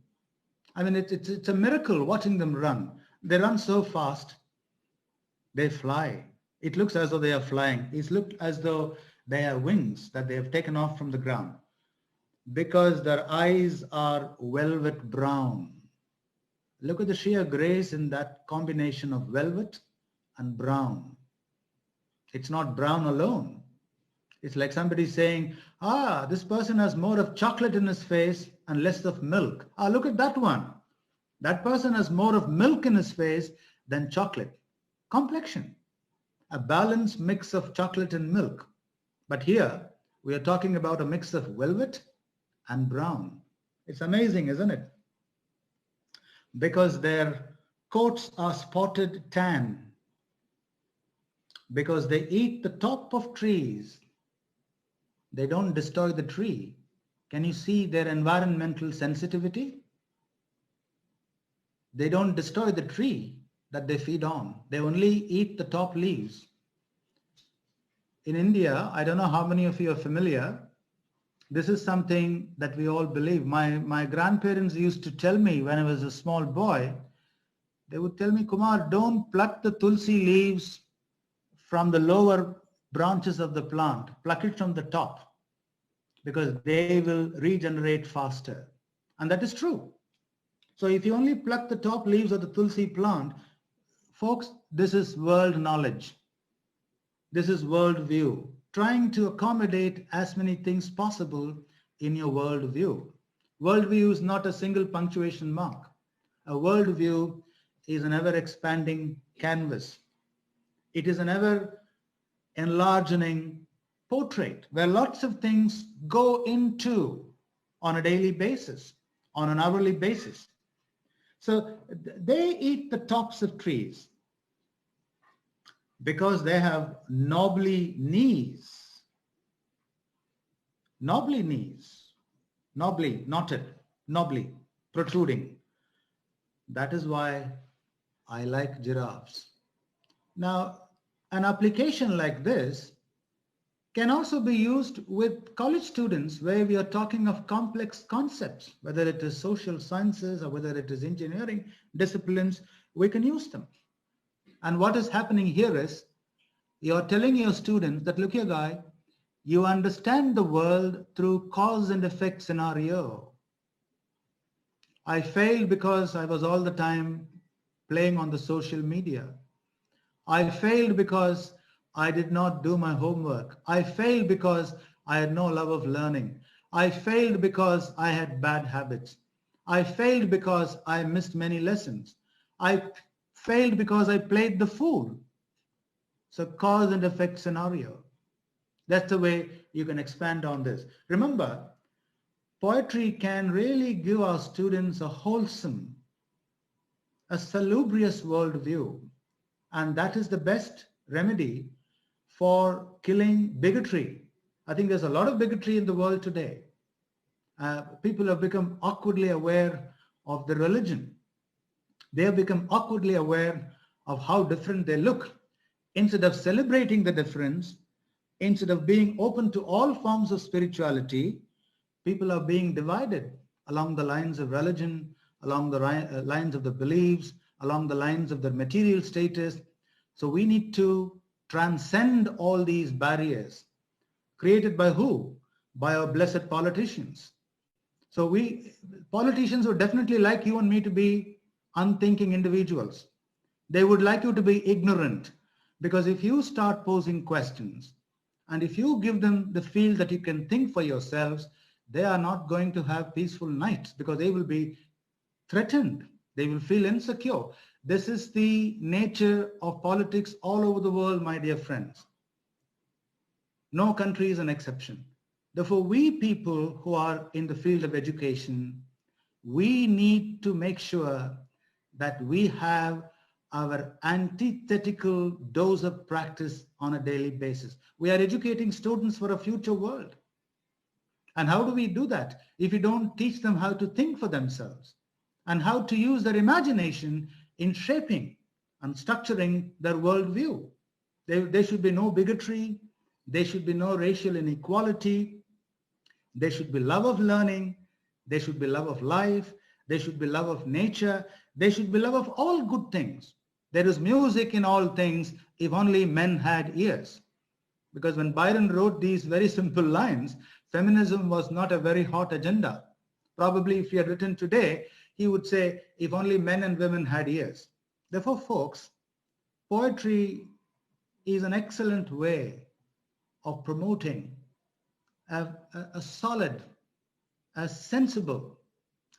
Speaker 3: I mean, it's a miracle watching them run. They run so fast, they fly. It looks as though they are flying. It looks as though they have wings that they have taken off from the ground because their eyes are velvet brown. Look at the sheer grace in that combination of velvet and brown. It's not brown alone. It's like somebody saying, this person has more of chocolate in his face and less of milk. Look at that one. That person has more of milk in his face than chocolate. Complexion. A balanced mix of chocolate and milk. But here, we are talking about a mix of velvet and brown. It's amazing, isn't it? Because their coats are spotted tan. Because they eat the top of trees. They don't destroy the tree. Can you see their environmental sensitivity? They don't destroy the tree that they feed on. They only eat the top leaves. In India, I don't know how many of you are familiar. This is something that we all believe. My grandparents used to tell me when I was a small boy, they would tell me, Kumar, don't pluck the tulsi leaves from the lower branches of the plant. Pluck it from the top because they will regenerate faster. And that is true. So if you only pluck the top leaves of the tulsi plant, folks, this is world knowledge. This is world view, trying to accommodate as many things possible in your world view. World view is not a single punctuation mark. A world view is an ever-expanding canvas. It is an ever-enlarging portrait where lots of things go into on a daily basis, on an hourly basis. So they eat the tops of trees because they have knobbly knees. Knobbly knees. Knobbly, knotted, knobbly, protruding. That is why I like giraffes. Now, an application like this can also be used with college students where we are talking of complex concepts, whether it is social sciences or whether it is engineering disciplines, we can use them. And what is happening here is you're telling your students that, look here, guy, you understand the world through cause and effect scenario. I failed because I was all the time playing on the social media. I failed because I did not do my homework. I failed because I had no love of learning. I failed because I had bad habits. I failed because I missed many lessons. I failed because I played the fool. So cause and effect scenario. That's the way you can expand on this. Remember, poetry can really give our students a wholesome, a salubrious worldview. And that is the best remedy for killing bigotry. I think there's a lot of bigotry in the world today. People have become awkwardly aware of the religion. They have become awkwardly aware of how different they look. Instead of celebrating the difference, instead of being open to all forms of spirituality, people are being divided along the lines of religion, along the lines of the beliefs, along the lines of their material status. So we need to transcend all these barriers created by who? By our blessed politicians. So politicians would definitely like you and me to be unthinking individuals. They would like you to be ignorant, because if you start posing questions And if you give them the feel that you can think for yourselves, they are not going to have peaceful nights because they will be threatened. They will feel insecure. This is the nature of politics all over the world, my dear friends. No country is an exception. Therefore, we people who are in the field of education, we need to make sure that we have our antithetical dose of practice on a daily basis. We are educating students for a future world. And how do we do that if we don't teach them how to think for themselves and how to use their imagination in shaping and structuring their worldview? There should be no bigotry. There should be no racial inequality. There should be love of learning. There should be love of life. There should be love of nature. There should be love of all good things. There is music in all things if only men had ears. Because when Byron wrote these very simple lines, feminism was not a very hot agenda. Probably if he had written today, he would say, if only men and women had ears. Therefore, folks, poetry is an excellent way of promoting a solid, a sensible,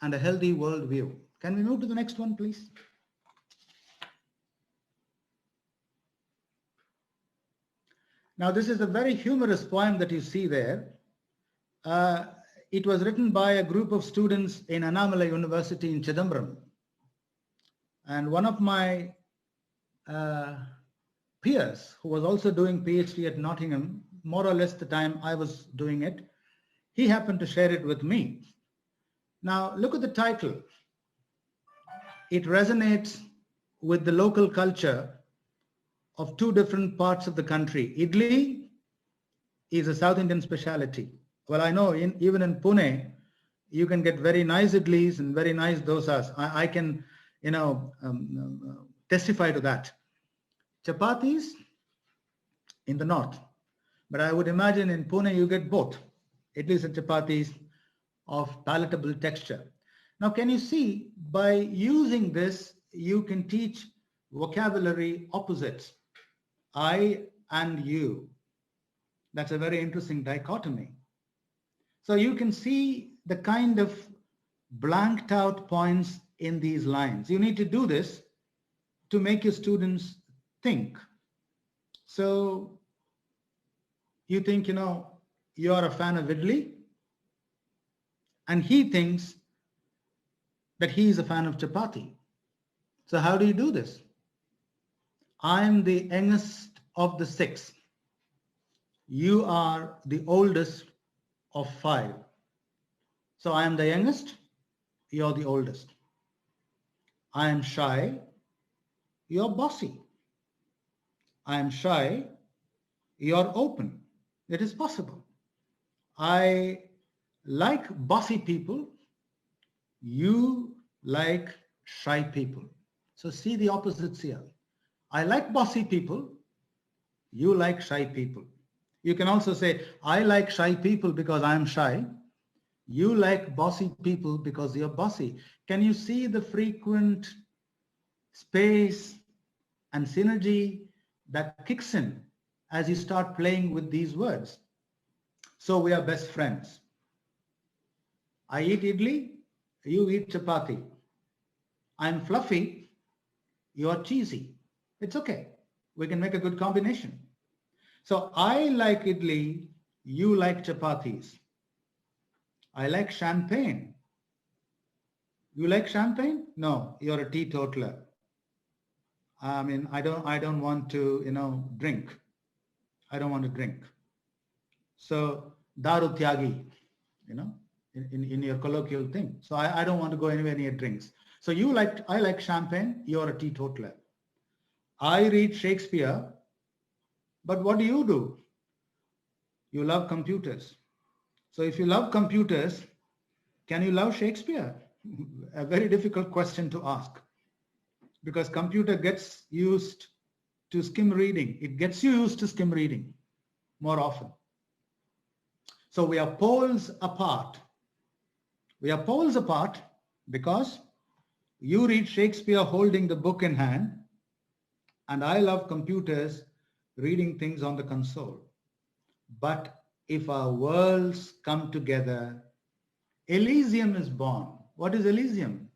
Speaker 3: and a healthy worldview. Can we move to the next one, please? Now, this is a very humorous poem that you see there. It was written by a group of students in Annamalai University in Chidambaram. And one of my peers, who was also doing PhD at Nottingham, more or less the time I was doing it, he happened to share it with me. Now, look at the title. It resonates with the local culture of two different parts of the country. Idli is a South Indian specialty. Well, I know even in Pune, you can get very nice idlis and very nice dosas. I can, testify to that. Chapatis in the north. But I would imagine in Pune, you get both idlis and chapatis of palatable texture. Now, can you see, by using this, you can teach vocabulary opposites. I and you. That's a very interesting dichotomy. So you can see the kind of blanked out points in these lines. You need to do this to make your students think. So you think, you're a fan of idli, and he thinks that he is a fan of chapati. So how do you do this? I'm the youngest of the six. You are the oldest of five. So I am the youngest, you're the oldest. I am shy, you're bossy. I am shy, you're open. It is possible. I like bossy people, you like shy people. So see the opposites here. I like bossy people, you like shy people. You can also say, I like shy people because I am shy. You like bossy people because you're bossy. Can you see the frequent space and synergy that kicks in as you start playing with these words? So we are best friends. I eat idli, you eat chapati. I'm fluffy, you're cheesy. It's okay. We can make a good combination. So I like idli, you like chapatis. I like champagne. You like champagne? No, you're a teetotaler. I mean, I don't want to, drink. I don't want to drink. So daru tyagi, in your colloquial thing. So I don't want to go anywhere near drinks. So I like champagne, you're a teetotaler. I read Shakespeare, but what do? You love computers. So if you love computers, can you love Shakespeare? A very difficult question to ask, because computer gets used to skim reading. It gets you used to skim reading more often. So we are poles apart. We are poles apart because you read Shakespeare holding the book in hand, and I love computers reading things on the console. But if our worlds come together, Elysium is born. What is Elysium?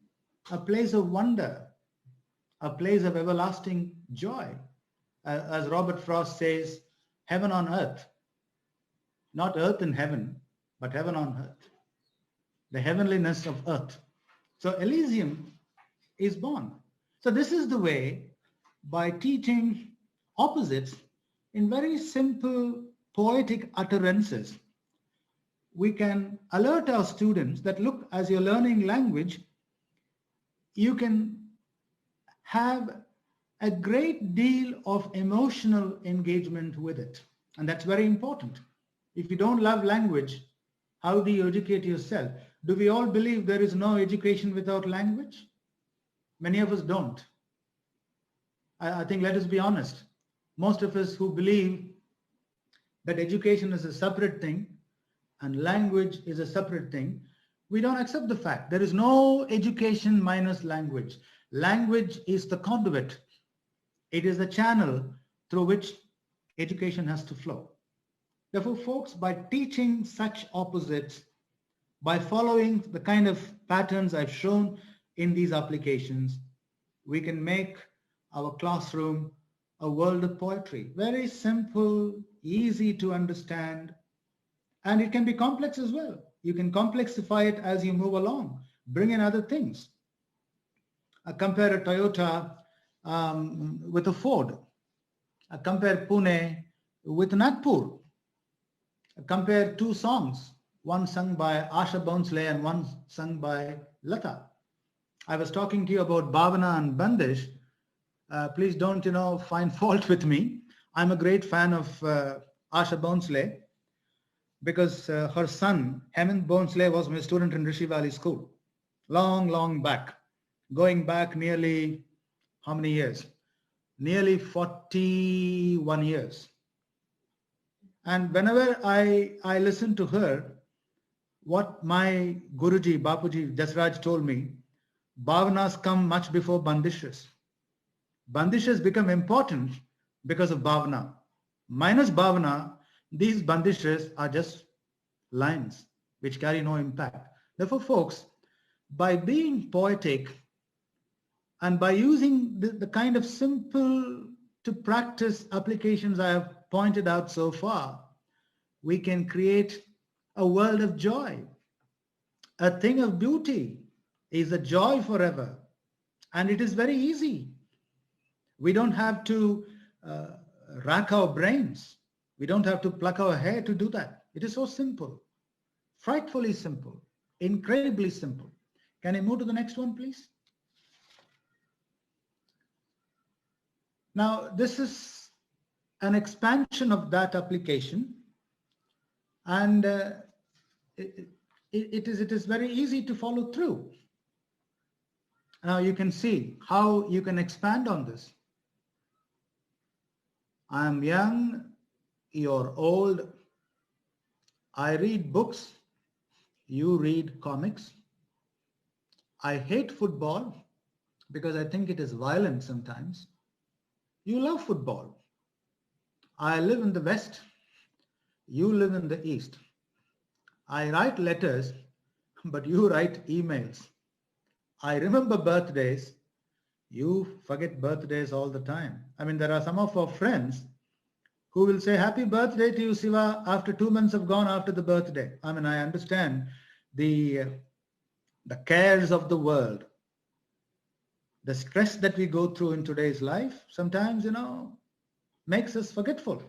Speaker 3: A place of wonder, a place of everlasting joy. As Robert Frost says, heaven on earth. Not earth in heaven, but heaven on earth. The heavenliness of earth. So Elysium is born. So this is the way, by teaching opposites in very simple poetic utterances, we can alert our students that, look, as you're learning language, you can have a great deal of emotional engagement with it. And that's very important. If you don't love language, how do you educate yourself? Do we all believe there is no education without language? Many of us don't. I think, let us be honest. Most of us who believe that education is a separate thing and language is a separate thing, we don't accept the fact there is no education minus language. Language is the conduit. It is the channel through which education has to flow. Therefore, folks, by teaching such opposites, by following the kind of patterns I've shown in these applications, we can make our classroom a world of poetry. Very simple, easy to understand, and it can be complex as well. You can complexify it as you move along, bring in other things. Compare a Toyota with a Ford. Compare Pune with Nagpur. Compare two songs, one sung by Asha Bhonsle and one sung by Lata. I was talking to you about Bhavana and Bandish. Please don't, find fault with me. I'm a great fan of Asha Bhonsle because her son, Hemant Bhonsle, was my student in Rishi Valley School. Long, long back. Going back nearly, how many years? Nearly 41 years. And whenever I listen to her, what my Guruji, Bapuji, Jasraj told me, Bhavanas come much before Bandishes. Bandishes become important because of Bhavana. Minus Bhavana, these Bandishes are just lines which carry no impact. Therefore, folks, by being poetic and by using the kind of simple to practice applications I have pointed out so far, we can create a world of joy. A thing of beauty is a joy forever. And it is very easy. We don't have to rack our brains. We don't have to pluck our hair to do that. It is so simple, frightfully simple, incredibly simple. Can I move to the next one, please? Now, this is an expansion of that application, and it is very easy to follow through. Now you can see how you can expand on this. I am young, you're old. I read books, you read comics. I hate football because I think it is violent sometimes. You love football. I live in the West, you live in the East. I write letters, but you write emails. I remember birthdays, you forget birthdays all the time. I mean, there are some of our friends who will say, happy birthday to you, Siva, after 2 months have gone after the birthday. I mean, I understand the cares of the world, the stress that we go through in today's life sometimes, makes us forgetful.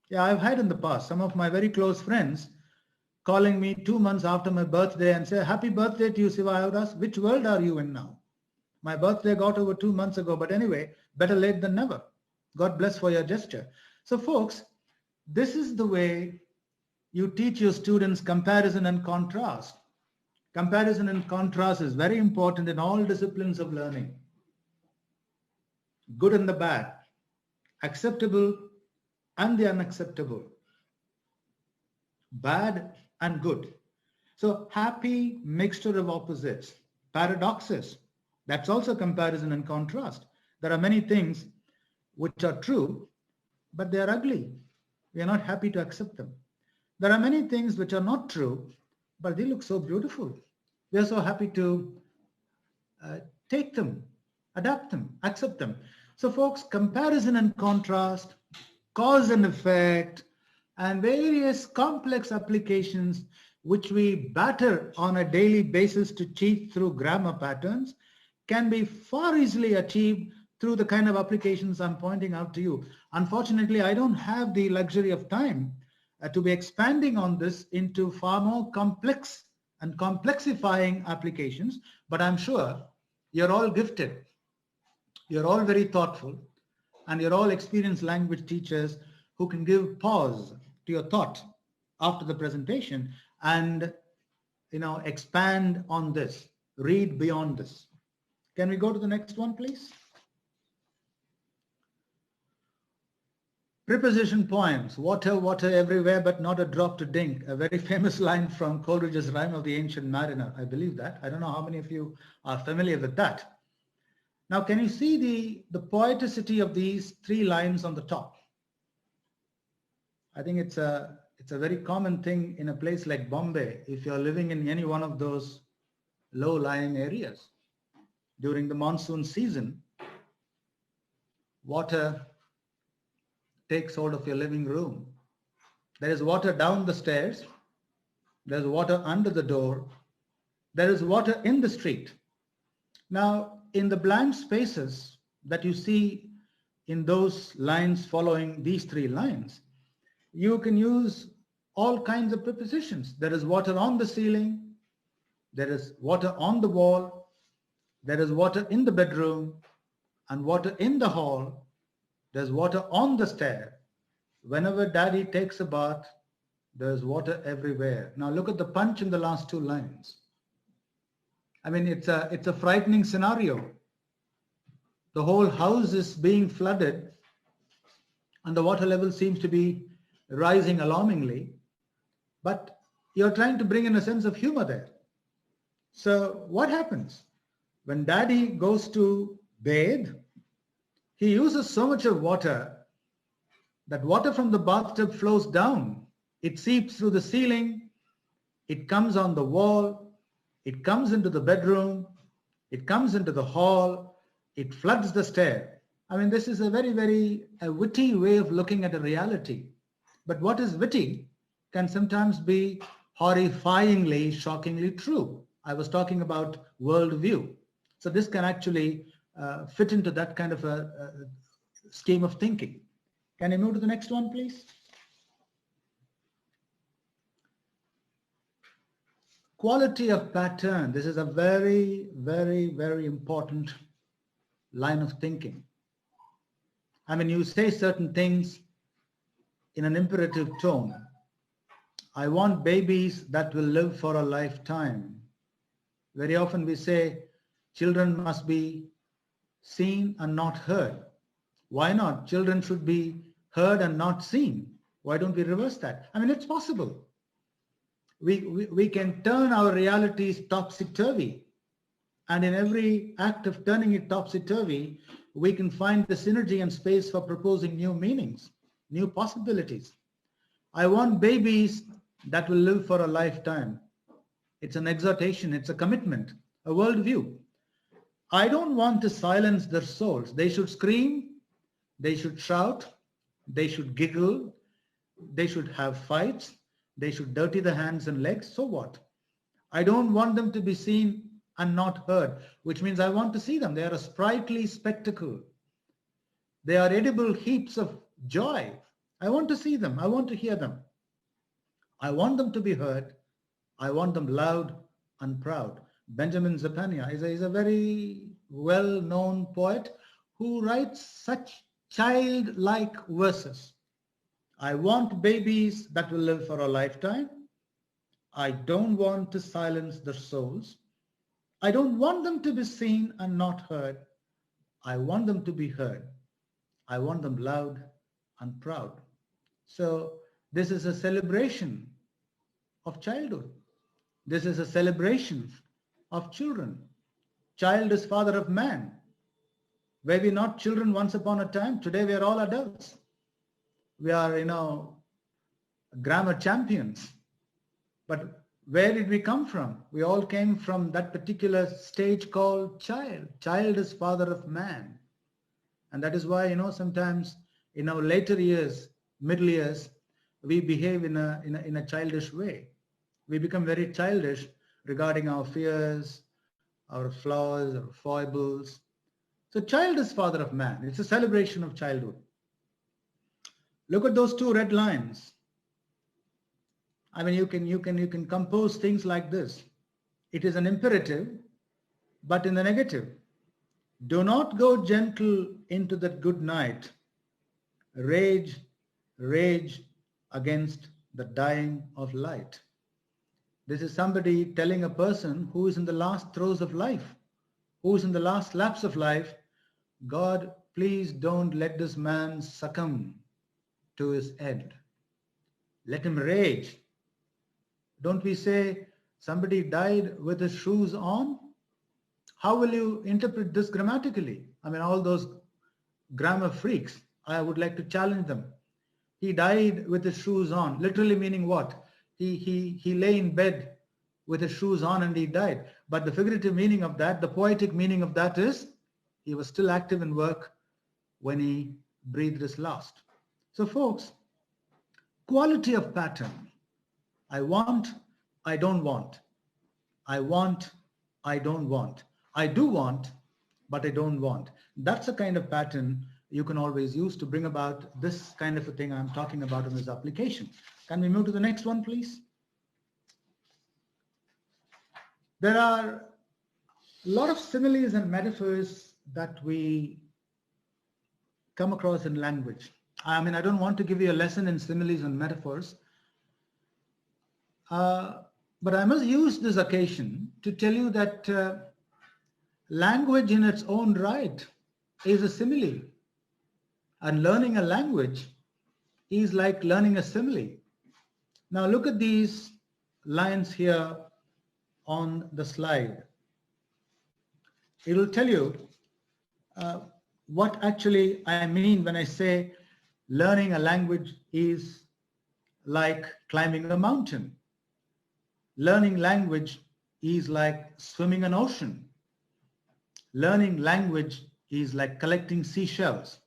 Speaker 3: Yeah, I've had in the past some of my very close friends calling me 2 months after my birthday and say, happy birthday to you, Siva. I would ask, which world are you in now? My birthday got over 2 months ago, but anyway, better late than never. God bless for your gesture. So folks, this is the way you teach your students comparison and contrast. Comparison and contrast is very important in all disciplines of learning. Good and the bad, acceptable and the unacceptable, bad and good. So happy mixture of opposites, paradoxes. That's also comparison and contrast. There are many things which are true, but they are ugly. We are not happy to accept them. There are many things which are not true, but they look so beautiful. We are so happy to take them, adapt them, accept them. So folks, comparison and contrast, cause and effect, and various complex applications which we batter on a daily basis to cheat through grammar patterns can be far easily achieved through the kind of applications I'm pointing out to you. Unfortunately, I don't have the luxury of time to be expanding on this into far more complex and complexifying applications, but I'm sure you're all gifted. You're all very thoughtful, and you're all experienced language teachers who can give pause to your thought after the presentation and expand on this, read beyond this. Can we go to the next one, please? Preposition poems. Water, water everywhere, but not a drop to drink. A very famous line from Coleridge's Rime of the Ancient Mariner. I believe that. I don't know how many of you are familiar with that. Now, can you see the poeticity of these three lines on the top? I think it's a very common thing in a place like Bombay, if you're living in any one of those low-lying areas. During the monsoon season, water takes hold of your living room. There is water down the stairs. There's water under the door. There is water in the street. Now, in the blank spaces that you see in those lines following these three lines, you can use all kinds of prepositions. There is water on the ceiling. There is water on the wall. There is water in the bedroom and water in the hall. There's water on the stair. Whenever daddy takes a bath, there's water everywhere. Now look at the punch in the last two lines. I mean, it's a frightening scenario. The whole house is being flooded and the water level seems to be rising alarmingly, but you're trying to bring in a sense of humor there. So what happens? When daddy goes to bathe, he uses so much of water that water from the bathtub flows down. It seeps through the ceiling. It comes on the wall. It comes into the bedroom. It comes into the hall. It floods the stair. I mean, this is a very, very witty way of looking at a reality. But what is witty can sometimes be horrifyingly, shockingly true. I was talking about worldview. So this can actually fit into that kind of a scheme of thinking. Can you move to the next one, please? Quality of pattern. This is a very, very, very important line of thinking. I mean, you say certain things in an imperative tone. I want babies that will live for a lifetime. Very often we say children must be seen and not heard. Why not? Children should be heard and not seen. Why don't we reverse that? I mean, it's possible. We can turn our realities topsy-turvy. And in every act of turning it topsy-turvy, we can find the synergy and space for proposing new meanings, new possibilities. I want babies that will live for a lifetime. It's an exhortation, it's a commitment, a worldview. I don't want to silence their souls. They should scream, they should shout, they should giggle, they should have fights, they should dirty their hands and legs. So what? I don't want them to be seen and not heard, which means I want to see them. They are a sprightly spectacle. They are edible heaps of joy. I want to see them. I want to hear them. I want them to be heard. I want them loud and proud. Benjamin Zephaniah is a very well-known poet who writes such childlike verses. I want babies that will live for a lifetime. I don't want to silence their souls. I don't want them to be seen and not heard. I want them to be heard. I want them loud and proud. So this is a celebration of childhood. This is a celebration of children. Child is father of man. Were we not children once upon a time? Today we are all adults. We are, grammar champions. But where did we come from? We all came from that particular stage called child. Child is father of man. And that is why, sometimes in our later years, middle years, we behave in a childish way. We become very childish regarding our fears, our flaws, our foibles. So child is father of man. It's a celebration of childhood. Look at those two red lines. I mean, you can compose things like this. It is an imperative, but in the negative. Do not go gentle into that good night. Rage, rage against the dying of light. This is somebody telling a person who is in the last throes of life, who is in the last lapse of life, God, please don't let this man succumb to his end. Let him rage. Don't we say somebody died with his shoes on? How will you interpret this grammatically? I mean, all those grammar freaks, I would like to challenge them. He died with his shoes on, literally meaning what? He lay in bed with his shoes on and he died. But the figurative meaning of that, the poetic meaning of that is, he was still active in work when he breathed his last. So folks, quality of pattern. I want, I don't want. I want, I don't want. I do want, but I don't want. That's a kind of pattern you can always use to bring about this kind of a thing I'm talking about in this application. Can we move to the next one, please? There are a lot of similes and metaphors that we come across in language. I mean, I don't want to give you a lesson in similes and metaphors, but I must use this occasion to tell you that language in its own right is a simile. And learning a language is like learning a simile. Now look at these lines here on the slide. It will tell you what actually I mean when I say learning a language is like climbing a mountain. Learning language is like swimming an ocean. Learning language is like collecting seashells.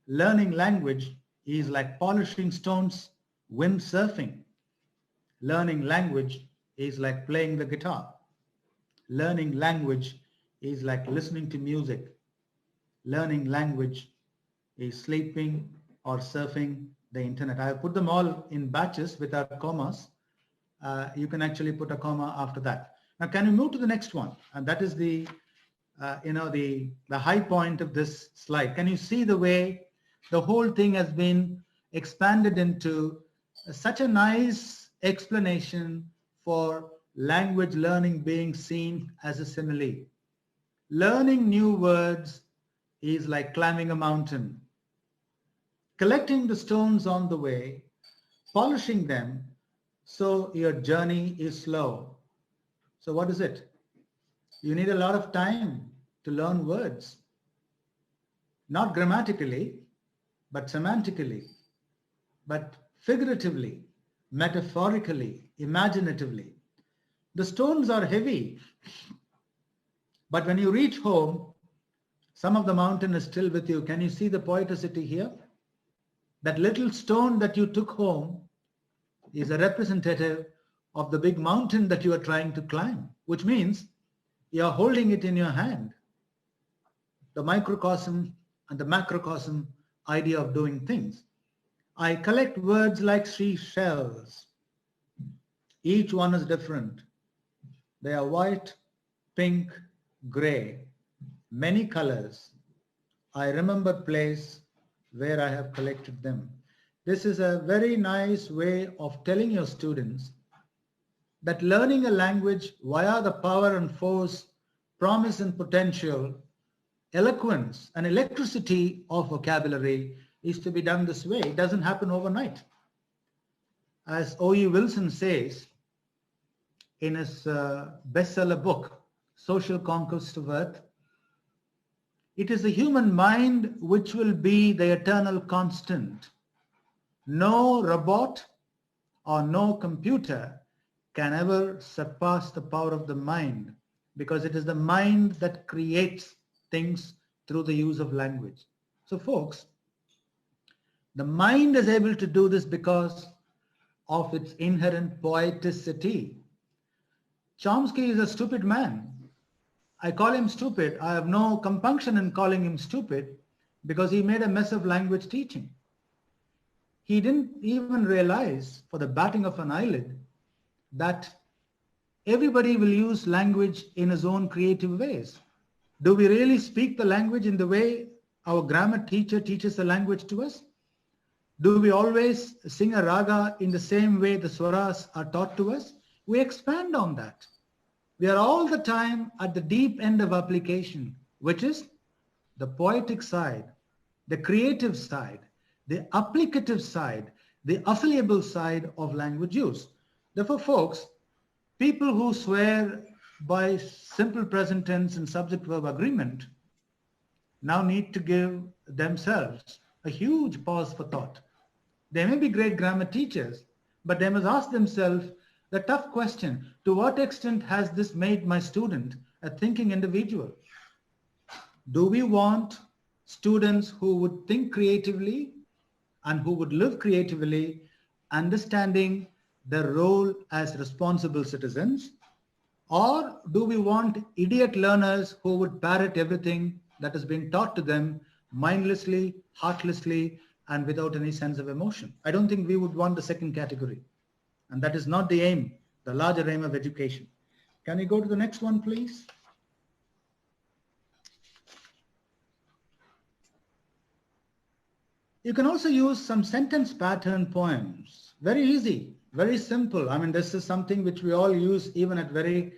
Speaker 3: Learning language is like polishing stones, windsurfing. Learning language is like playing the guitar. Learning language is like listening to music. Learning language is sleeping or surfing the internet. I have put them all in batches without commas. You can actually put a comma after that. Now, can we move to the next one? And that is the high point of this slide. Can you see the way the whole thing has been expanded into such a nice explanation for language learning being seen as a simile? Learning new words is like climbing a mountain. Collecting the stones on the way, polishing them so your journey is slow. So what is it? You need a lot of time to learn words. Not grammatically, but semantically, but figuratively, metaphorically, imaginatively. The stones are heavy, but when you reach home, some of the mountain is still with you. Can you see the poeticity here? That little stone that you took home is a representative of the big mountain that you are trying to climb, which means you are holding it in your hand. The microcosm and the macrocosm idea of doing things. I collect words like seashells. Each one is different. They are white, pink, gray, many colors. I remember place where I have collected them. This is a very nice way of telling your students that learning a language via the power and force, promise and potential, eloquence and electricity of vocabulary is to be done this way. It doesn't happen overnight. As O.E. Wilson says in his bestseller book, Social Conquest of Earth, it is the human mind which will be the eternal constant. No robot, or no computer can ever surpass the power of the mind, because it is the mind that creates things through the use of language. So folks, the mind is able to do this because of its inherent poeticity. Chomsky is a stupid man. I call him stupid. I have no compunction in calling him stupid because he made a mess of language teaching. He didn't even realize for the batting of an eyelid that everybody will use language in his own creative ways. Do we really speak the language in the way our grammar teacher teaches the language to us? Do we always sing a raga in the same way the swaras are taught to us? We expand on that. We are all the time at the deep end of application, which is the poetic side, the creative side, the applicative side, the affiliable side of language use. Therefore, folks, people who swear by simple present tense and subject-verb agreement now need to give themselves a huge pause for thought. They may be great grammar teachers, but they must ask themselves the tough question: to what extent has this made my student a thinking individual? Do we want students who would think creatively and who would live creatively, understanding their role as responsible citizens? Or do we want idiot learners who would parrot everything that is being taught to them mindlessly, heartlessly, and without any sense of emotion? I don't think we would want the second category. And that is not the aim, the larger aim of education. Can we go to the next one, please? You can also use some sentence pattern poems. Very easy, very simple. I mean, this is something which we all use even at very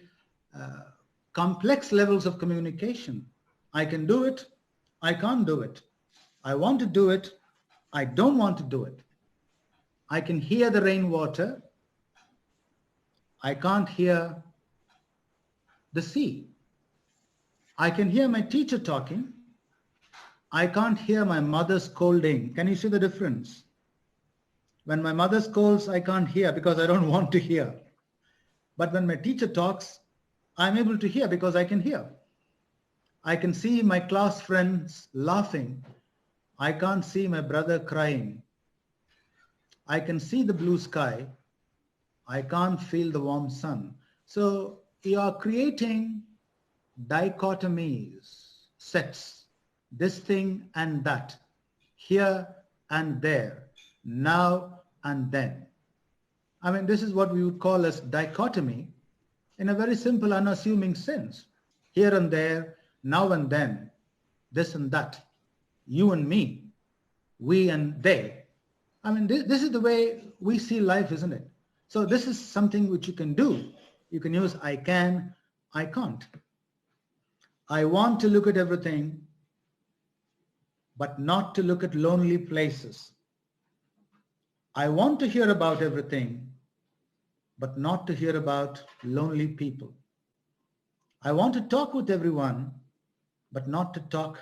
Speaker 3: complex levels of communication. I can do it, I can't do it. I want to do it, I don't want to do it. I can hear the rainwater, I can't hear the sea. I can hear my teacher talking, I can't hear my mother scolding. Can you see the difference? When my mother scolds, I can't hear because I don't want to hear. But when my teacher talks, I'm able to hear because I can hear. I can see my class friends laughing. I can't see my brother crying. I can see the blue sky. I can't feel the warm sun. So you are creating dichotomies, sets, this thing and that, here and there, now and then. I mean, this is what we would call as dichotomy in a very simple, unassuming sense. Here and there, now and then, this and that, you and me, we and they. I mean, this is the way we see life, isn't it? So this is something which you can do. You can use I can, I can't. I want to look at everything, but not to look at lonely places. I want to hear about everything, but not to hear about lonely people. I want to talk with everyone, but not to talk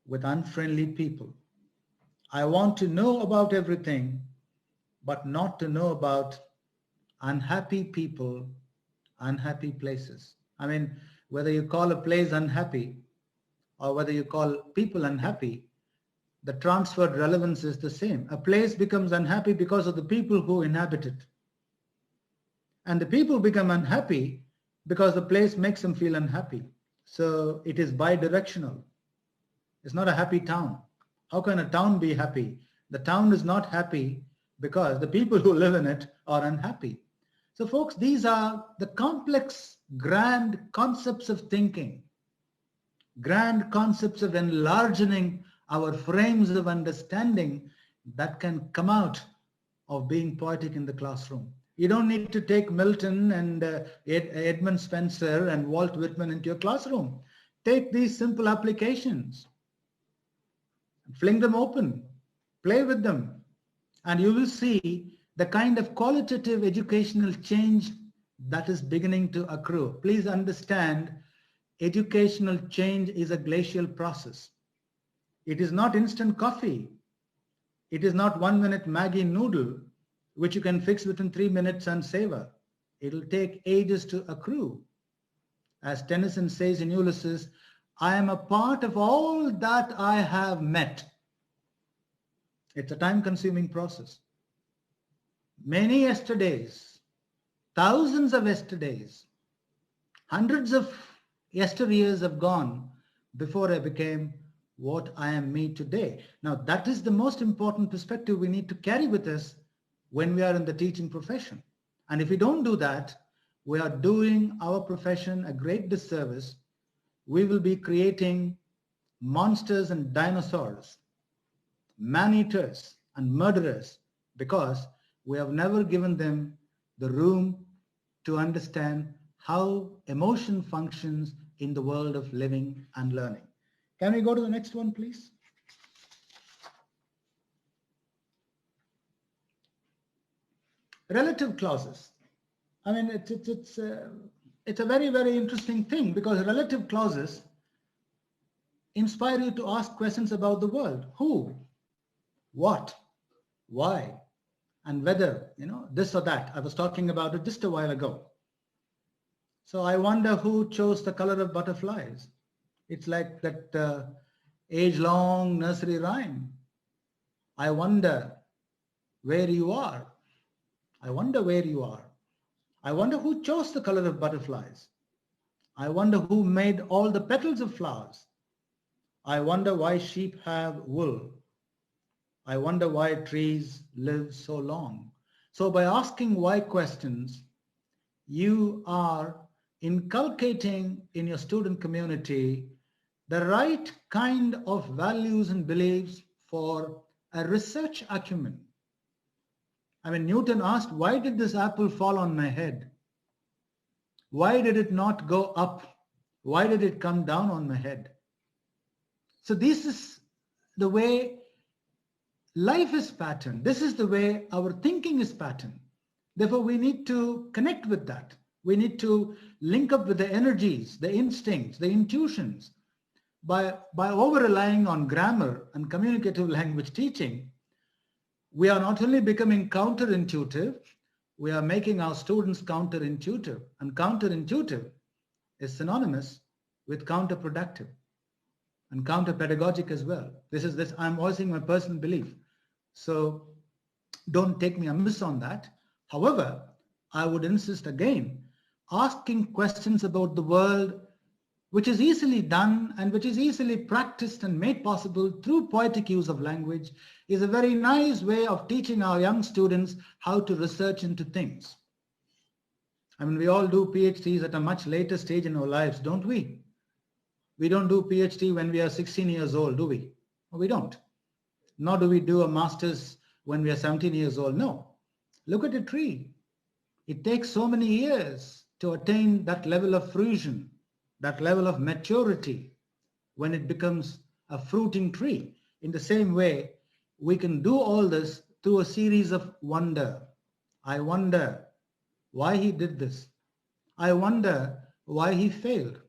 Speaker 3: with unfriendly people. I want to know about everything, but not to know about unhappy people, unhappy places. I mean, whether you call a place unhappy or whether you call people unhappy, the transferred relevance is the same. A place becomes unhappy because of the people who inhabit it. And the people become unhappy because the place makes them feel unhappy. So it is bidirectional. It's not a happy town. How can a town be happy? The town is not happy because the people who live in it are unhappy. So folks, these are the complex, grand concepts of thinking, grand concepts of enlarging our frames of understanding that can come out of being poetic in the classroom. You don't need to take Milton and Edmund Spencer and Walt Whitman into your classroom. Take these simple applications, fling them open, play with them, and you will see the kind of qualitative educational change that is beginning to accrue. Please understand, educational change is a glacial process. It is not instant coffee. It is not 1 minute Maggi noodle which you can fix within 3 minutes and savor. It'll take ages to accrue. As Tennyson says in Ulysses, I am a part of all that I have met. It's a time-consuming process. Many yesterdays, thousands of yesterdays, hundreds of yesteryears have gone before I became what I am me today. Now, that is the most important perspective we need to carry with us when we are in the teaching profession. And if we don't do that, we are doing our profession a great disservice. We will be creating monsters and dinosaurs, man-eaters and murderers, because we have never given them the room to understand how emotion functions in the world of living and learning. Can we go to the next one, please? Relative clauses. I mean, it's a very, very interesting thing, because relative clauses inspire you to ask questions about the world. Who, what, why, and whether, this or that. I was talking about it just a while ago. So I wonder who chose the color of butterflies. It's like that age-long nursery rhyme. I wonder where you are. I wonder where you are. I wonder who chose the color of butterflies. I wonder who made all the petals of flowers. I wonder why sheep have wool. I wonder why trees live so long. So by asking why questions, you are inculcating in your student community the right kind of values and beliefs for a research acumen. I mean, Newton asked, why did this apple fall on my head? Why did it not go up? Why did it come down on my head? So this is the way life is patterned. This is the way our thinking is patterned. Therefore, we need to connect with that. We need to link up with the energies, the instincts, the intuitions. By over-relying on grammar and communicative language teaching, we are not only becoming counterintuitive, we are making our students counterintuitive. And counterintuitive is synonymous with counterproductive and counterpedagogic as well. I'm voicing my personal belief. So don't take me amiss on that. However, I would insist again, asking questions about the world, which is easily done and which is easily practiced and made possible through poetic use of language, is a very nice way of teaching our young students how to research into things. I mean, we all do PhDs at a much later stage in our lives, don't we? We don't do PhD when we are 16 years old, do we? No, we don't. Nor do we do a master's when we are 17 years old. No. Look at a tree. It takes so many years to attain that level of fruition, that level of maturity when it becomes a fruiting tree. In the same way, we can do all this through a series of wonder. I wonder why he did this. I wonder why he failed.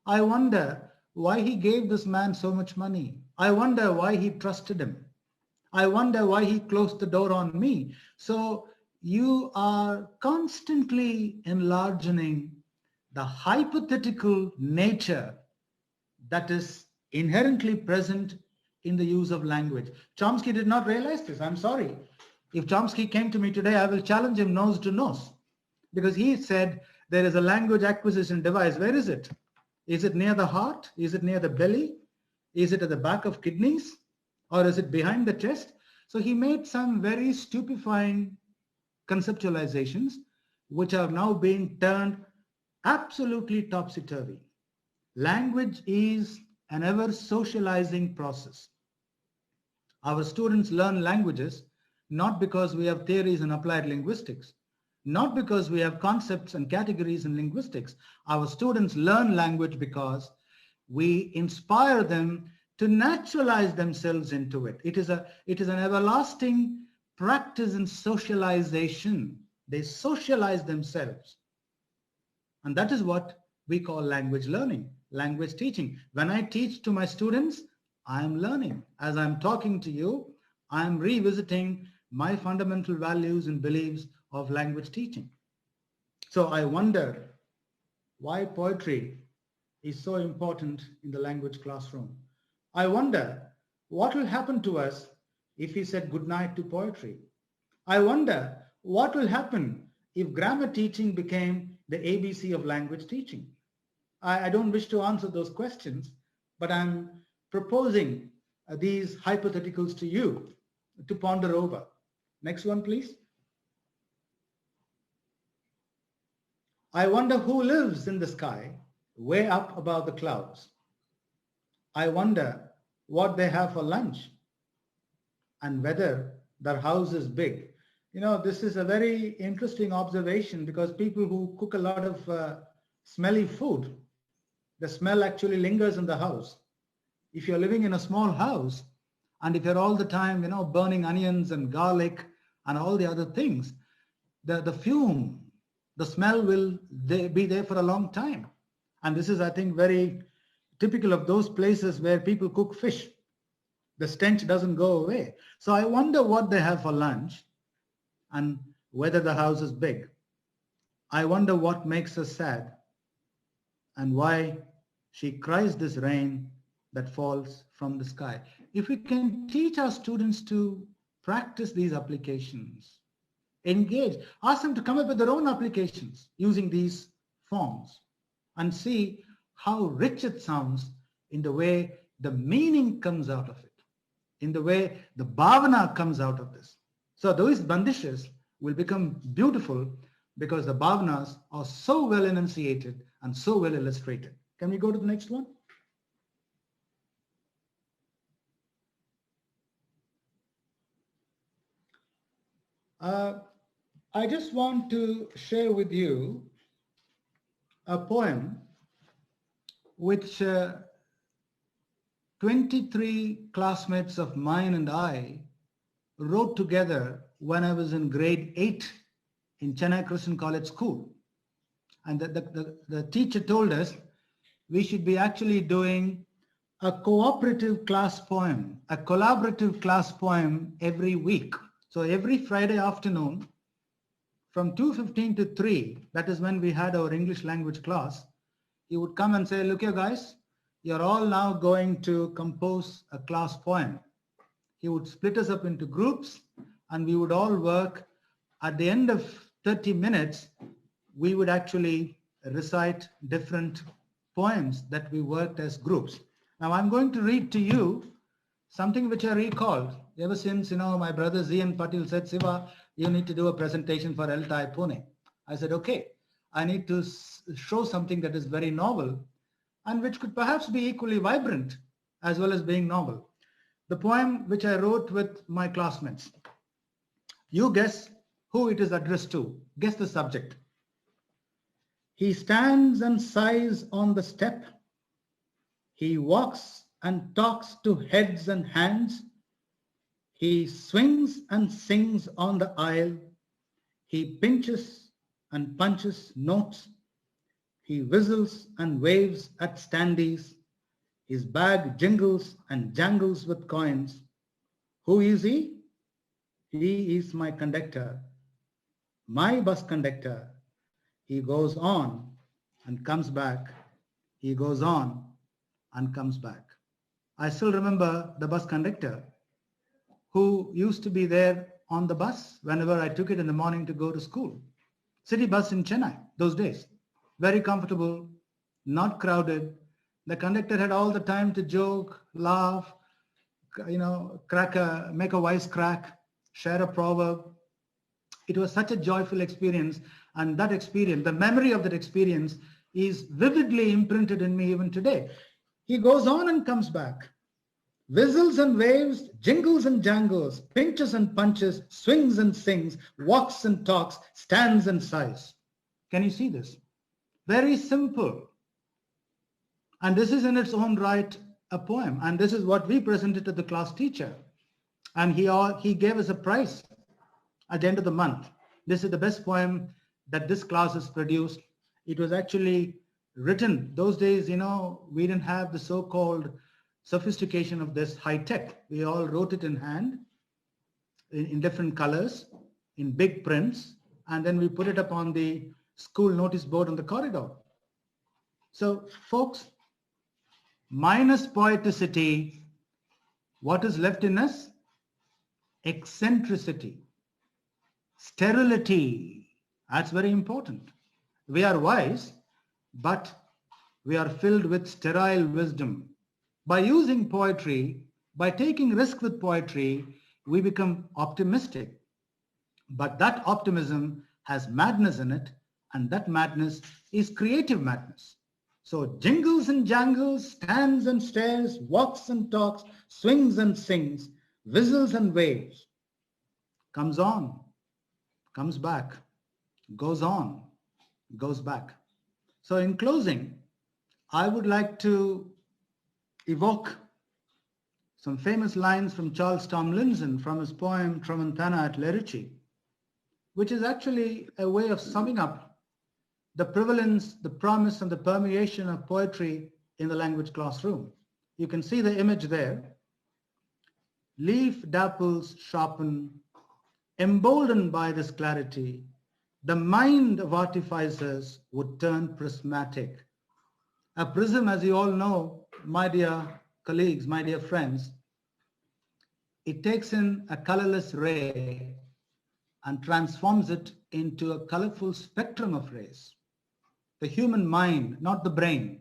Speaker 3: I wonder why he gave this man so much money. I wonder why he trusted him. I wonder why he closed the door on me. So you are constantly enlarging the hypothetical nature that is inherently present in the use of language. Chomsky did not realize this. I'm sorry. If Chomsky came to me today, I will challenge him nose to nose, because he said there is a language acquisition device. Where is it? Is it near the heart? Is it near the belly? Is it at the back of kidneys? Or is it behind the chest? So he made some very stupefying conceptualizations, which are now being turned absolutely topsy-turvy. Language is an ever socializing process. Our students learn languages not because we have theories in applied linguistics, not because we have concepts and categories in linguistics. Our students learn language because we inspire them to naturalize themselves into it. It is an everlasting practice in socialization. They socialize themselves. And that is what we call language learning, language teaching. When I teach to my students, I am learning. As I'm talking to you, I am revisiting my fundamental values and beliefs of language teaching. So I wonder why poetry is so important in the language classroom. I wonder what will happen to us if we said goodnight to poetry. I wonder what will happen if grammar teaching became the ABC of language teaching. I don't wish to answer those questions, but I'm proposing these hypotheticals to you to ponder over. Next one, please. I wonder who lives in the sky way up above the clouds. I wonder what they have for lunch and whether their house is big. You know, this is a very interesting observation because people who cook a lot of smelly food, the smell actually lingers in the house. If you're living in a small house and if you're all the time, you know, burning onions and garlic and all the other things, the fume, the smell will be there for a long time. And this is, I think, very typical of those places where people cook fish. The stench doesn't go away. So I wonder what they have for lunch and whether the house is big. I wonder what makes her sad and why she cries this rain that falls from the sky. If we can teach our students to practice these applications, engage, ask them to come up with their own applications using these forms and see how rich it sounds in the way the meaning comes out of it, in the way the bhavana comes out of this. So those bandishes will become beautiful because the bhavanas are so well enunciated and so well illustrated. Can we go to the next one? I just want to share with you a poem which 23 classmates of mine and I wrote together when I was in grade 8 in Chennai Christian College School. And the teacher told us we should be actually doing a cooperative class poem, a collaborative class poem every week. So every Friday afternoon from 2:15 to 3, that is when we had our English language class, he would come and say, look here guys, you're all now going to compose a class poem. He would split us up into groups and we would all work. At the end of 30 minutes, we would actually recite different poems that we worked as groups. Now I'm going to read to you something which I recalled ever since, my brother Zian Patil said, Siva, you need to do a presentation for ELT Pune. I said, okay, I need to show something that is very novel and which could perhaps be equally vibrant as well as being novel. The poem which I wrote with my classmates. You guess who it is addressed to. Guess the subject. He stands and sighs on the step. He walks and talks to heads and hands. He swings and sings on the aisle. He pinches and punches notes. He whistles and waves at standees. His bag jingles and jangles with coins. Who is he? He is my conductor, my bus conductor. He goes on and comes back. He goes on and comes back. I still remember the bus conductor who used to be there on the bus whenever I took it in the morning to go to school. City bus in Chennai, those days. Very comfortable, not crowded. The conductor had all the time to joke, laugh, make a wisecrack, share a proverb. It was such a joyful experience, and that experience, the memory of that experience is vividly imprinted in me even today. He goes on and comes back. Whistles and waves, jingles and jangles, pinches and punches, swings and sings, walks and talks, stands and sighs. Can you see this? Very simple. And this is in its own right a poem. And this is what we presented to the class teacher. And he gave us a prize at the end of the month. This is the best poem that this class has produced. It was actually written. Those days, we didn't have the so-called sophistication of this high tech. We all wrote it in hand. in different colors, in big prints, and then we put it up on the school notice board on the corridor. So folks, minus poeticity, what is left in us? Eccentricity, sterility. That's very important. We are wise, but we are filled with sterile wisdom. By using poetry, by taking risk with poetry, we become optimistic. But that optimism has madness in it, and that madness is creative madness. So jingles and jangles, stands and stares, walks and talks, swings and sings, whistles and waves, comes on, comes back, goes on, goes back. So in closing, I would like to evoke some famous lines from Charles Tomlinson from his poem Tramontana at Lerici, which is actually a way of summing up the prevalence, the promise, and the permeation of poetry in the language classroom. You can see the image there. Leaf dapples sharpen, emboldened by this clarity, the mind of artificers would turn prismatic. A prism, as you all know, my dear colleagues, my dear friends, it takes in a colorless ray and transforms it into a colorful spectrum of rays. The human mind, not the brain.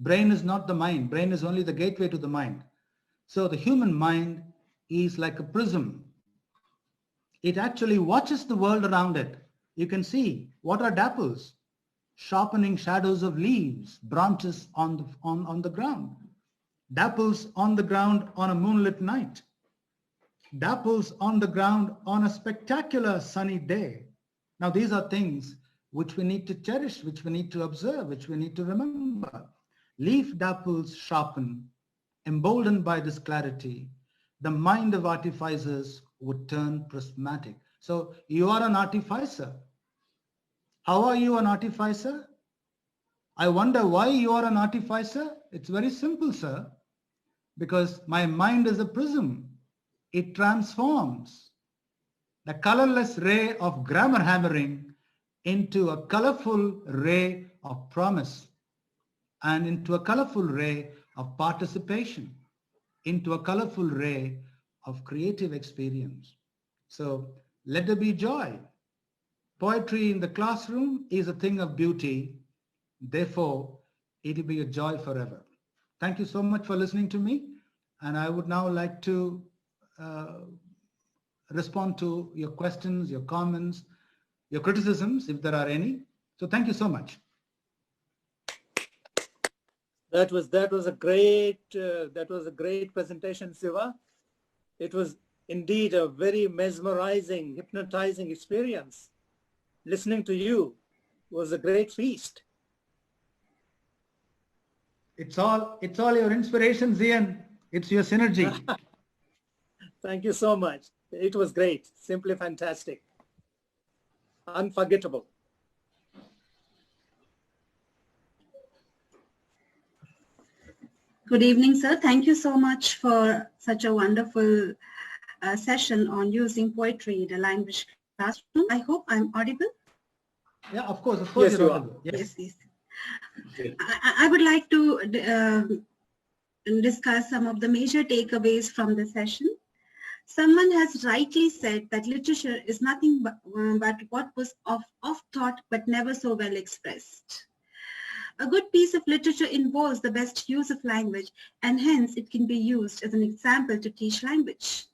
Speaker 3: Brain is not the mind. Brain is only the gateway to the mind. So the human mind is like a prism. It actually watches the world around it. You can see what are dapples? Sharpening shadows of leaves, branches on the ground. Dapples on the ground on a moonlit night. Dapples on the ground on a spectacular sunny day. Now these are things which we need to cherish, which we need to observe, which we need to remember. Leaf dapples sharpen, emboldened by this clarity, the mind of artificers would turn prismatic. So you are an artificer. How are you an artificer? I wonder why you are an artificer. It's very simple, sir. Because my mind is a prism. It transforms the colorless ray of grammar hammering into a colorful ray of promise, and into a colorful ray of participation, into a colorful ray of creative experience. So let there be joy. Poetry in the classroom is a thing of beauty. Therefore, it will be a joy forever. Thank you so much for listening to me. And I would now like to respond to your questions, your comments, your criticisms, if there are any. So thank you so much.
Speaker 4: That was a great presentation, Siva. It was indeed a very mesmerizing, hypnotizing experience. Listening to you was a great feast.
Speaker 3: It's all your inspiration, Zian. It's your synergy.
Speaker 4: Thank you so much. It was great. Simply fantastic. Unforgettable.
Speaker 5: Good evening, sir. Thank you so much for such a wonderful session on using poetry in a language classroom. I hope I'm audible.
Speaker 3: Yeah, of course
Speaker 4: Yes,
Speaker 3: you're
Speaker 4: you
Speaker 3: audible.
Speaker 5: Yes.
Speaker 4: Okay.
Speaker 5: I would like to discuss some of the major takeaways from the session. Someone has rightly said that literature is nothing but what was oft thought but never so well expressed. A good piece of literature involves the best use of language, and hence it can be used as an example to teach language.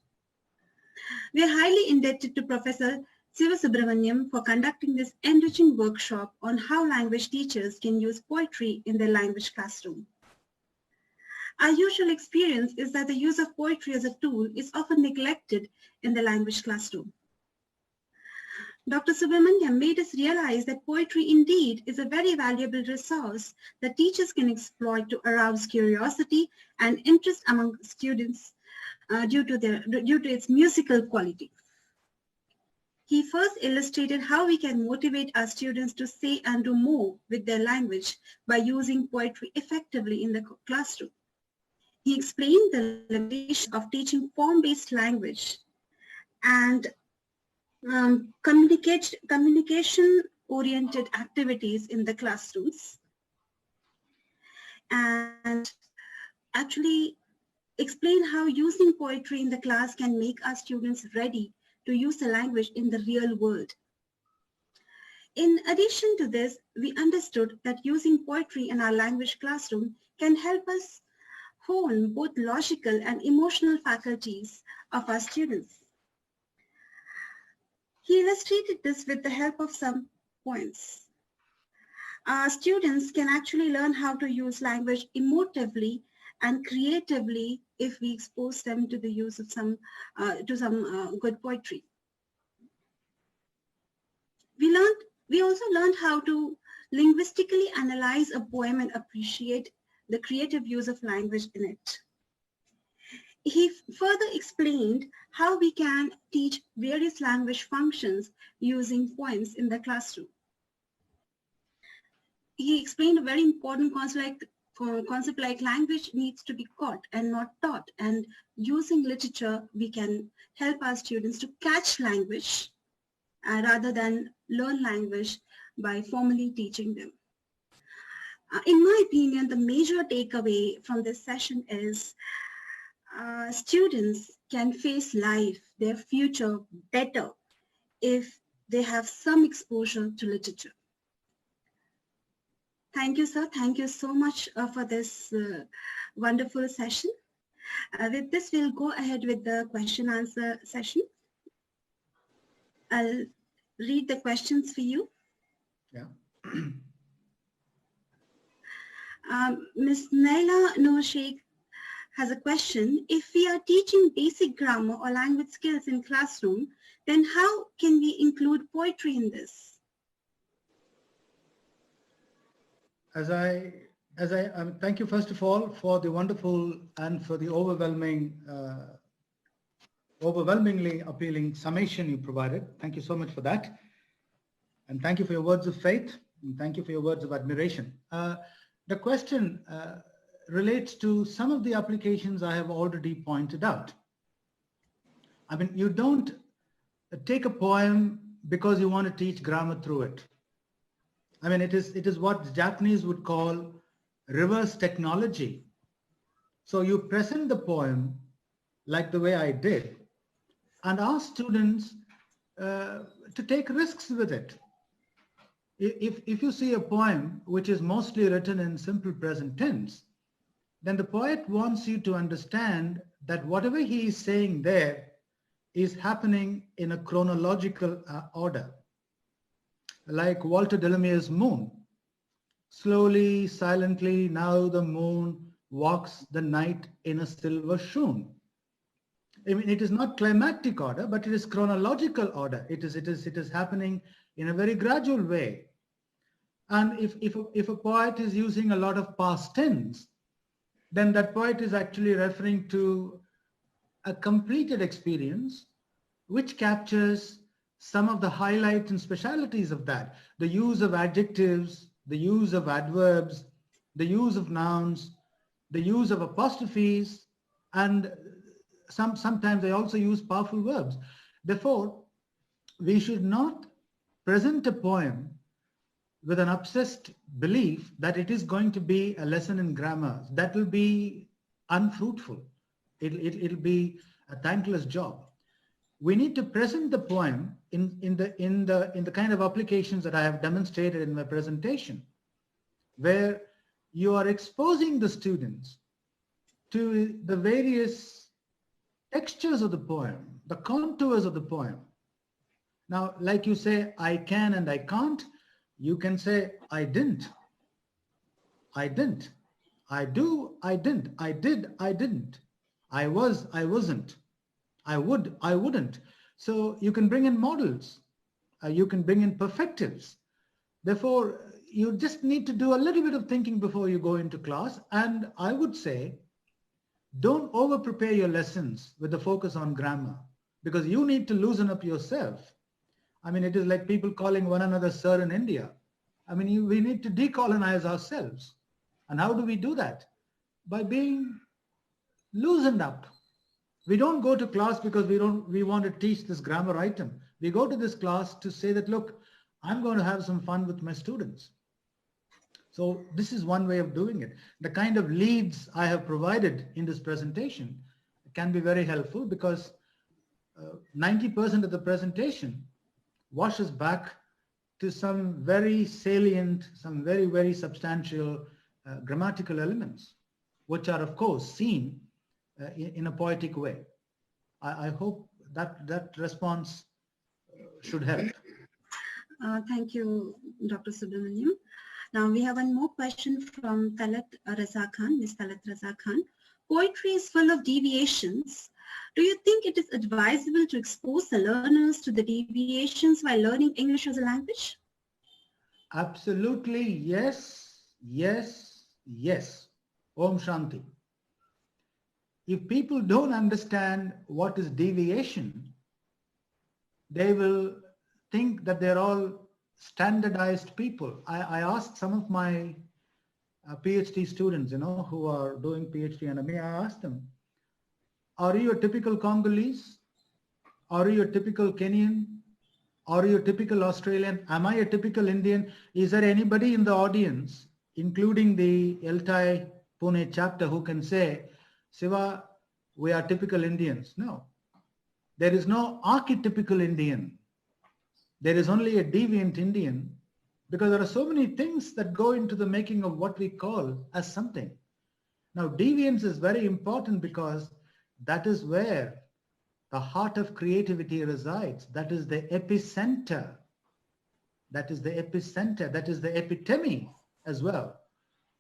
Speaker 5: We are highly indebted to Professor Sivasubramaniam for conducting this enriching workshop on how language teachers can use poetry in their language classroom. Our usual experience is that the use of poetry as a tool is often neglected in the language classroom. Dr. Subramaniam made us realize that poetry indeed is a very valuable resource that teachers can exploit to arouse curiosity and interest among students due to its musical quality. He first illustrated how we can motivate our students to say and do more with their language by using poetry effectively in the classroom. He explained the limitations of teaching form-based language and communication-oriented activities in the classrooms, and actually explain how using poetry in the class can make our students ready to use the language in the real world. In addition to this, we understood that using poetry in our language classroom can help us hone both logical and emotional faculties of our students. He illustrated this with the help of some poems. Our students can actually learn how to use language emotively and creatively if we expose them to the use of some good poetry. We also learned how to linguistically analyze a poem and appreciate the creative use of language in it. He further explained how we can teach various language functions using poems in the classroom. He explained a very important concept like language needs to be caught and not taught. And using literature, we can help our students to catch language rather than learn language by formally teaching them. In my opinion, the major takeaway from this session is students can face life, their future better if they have some exposure to literature. Thank you, sir. Thank you so much for this wonderful session. With this, we'll go ahead with the question answer session. I'll read the questions for you.
Speaker 3: Yeah.
Speaker 5: Ms. Naila Noor Sheikh has a question. If we are teaching basic grammar or language skills in classroom, then how can we include poetry in this?
Speaker 3: Thank you first of all for the wonderful and for the overwhelmingly appealing summation you provided. Thank you so much for that. And thank you for your words of faith. And thank you for your words of admiration. The question relates to some of the applications I have already pointed out. I mean, you don't take a poem because you want to teach grammar through it. I mean, it is what the Japanese would call reverse technology. So you present the poem like the way I did and ask students to take risks with it. If you see a poem which is mostly written in simple present tense, then the poet wants you to understand that whatever he is saying there is happening in a chronological order. Like Walter Delamere's Moon. Slowly, silently, now the moon walks the night in a silver shoon. I mean, it is not climactic order, but it is chronological order. It is happening in a very gradual way. And if a poet is using a lot of past tense, then that poet is actually referring to a completed experience which captures some of the highlights and specialities of that. The use of adjectives, the use of adverbs, the use of nouns, the use of apostrophes, and sometimes they also use powerful verbs. Therefore, we should not present a poem with an obsessed belief that it is going to be a lesson in grammar. That will be unfruitful. It'll be a thankless job. We need to present the poem in the kind of applications that I have demonstrated in my presentation, where you are exposing the students to the various textures of the poem, the contours of the poem. Now, like you say, I can and I can't, you can say, I didn't, I didn't, I do, I didn't, I did, I didn't, I was, I wasn't, I would, I wouldn't. So you can bring in models, you can bring in perfectives. Therefore, you just need to do a little bit of thinking before you go into class. And I would say, don't over prepare your lessons with the focus on grammar, because you need to loosen up yourself. I mean, it is like people calling one another sir in India. I mean, we need to decolonize ourselves. And how do we do that? By being loosened up. We don't go to class because we want to teach this grammar item. We go to this class to say that, look, I'm going to have some fun with my students. So this is one way of doing it. The kind of leads I have provided in this presentation can be very helpful, because 90% of the presentation washes back to some very salient, some very, very substantial grammatical elements, which are of course seen in a poetic way. I hope that response should help.
Speaker 5: Thank you, Dr. Subramaniam. Now we have one more question from Talat Raza Khan, Ms. Talat Raza Khan. Poetry is full of deviations. Do you think it is advisable to expose the learners to the deviations while learning English as a language?
Speaker 3: Absolutely, yes, yes, yes. Om Shanti. If people don't understand what is deviation, they will think that they're all standardized people. I asked some of my PhD students, who are doing PhD under me, I asked them, are you a typical Congolese? Are you a typical Kenyan? Are you a typical Australian? Am I a typical Indian? Is there anybody in the audience, including the ELT Pune chapter, who can say, Siva, we are typical Indians? No. There is no archetypical Indian. There is only a deviant Indian, because there are so many things that go into the making of what we call as something. Now, deviance is very important, because that is where the heart of creativity resides. That is the epicenter. That is the epicenter. That is the epitome as well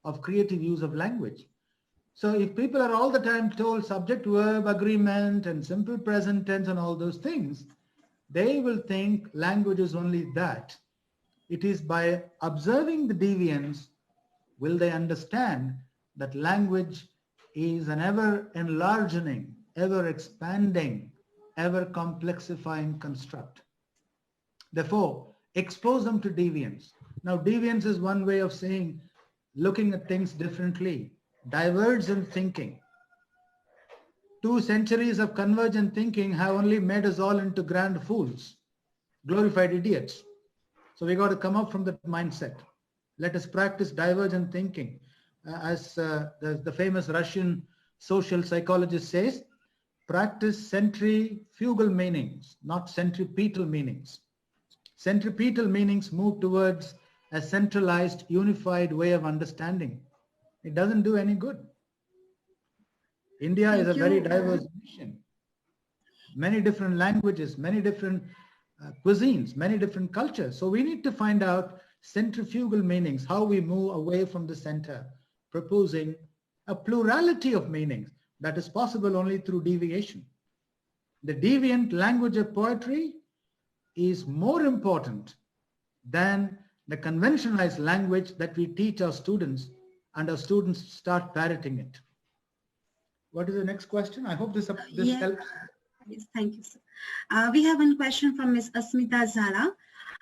Speaker 3: of creative use of language. So if people are all the time told subject verb agreement and simple present tense and all those things, they will think language is only that. It is by observing the deviance will they understand that language is an ever enlarging, ever expanding, ever complexifying construct. Therefore, expose them to deviance. Now, deviance is one way of saying looking at things differently, divergent thinking. 2 centuries of convergent thinking have only made us all into grand fools, glorified idiots. So we got to come up from that mindset. Let us practice divergent thinking. As the famous Russian social psychologist says, practice centrifugal meanings, not centripetal meanings. Centripetal meanings move towards a centralized, unified way of understanding. It doesn't do any good. India is a very diverse nation. Many different languages, many different cuisines, many different cultures. So we need to find out centrifugal meanings, how we move away from the center, proposing a plurality of meanings that is possible only through deviation. The deviant language of poetry is more important than the conventionalized language that we teach our students, and our students start parroting it. What is the next question? I hope this helps.
Speaker 5: Yes, thank you, sir. We have one question from Ms. Asmita Zala.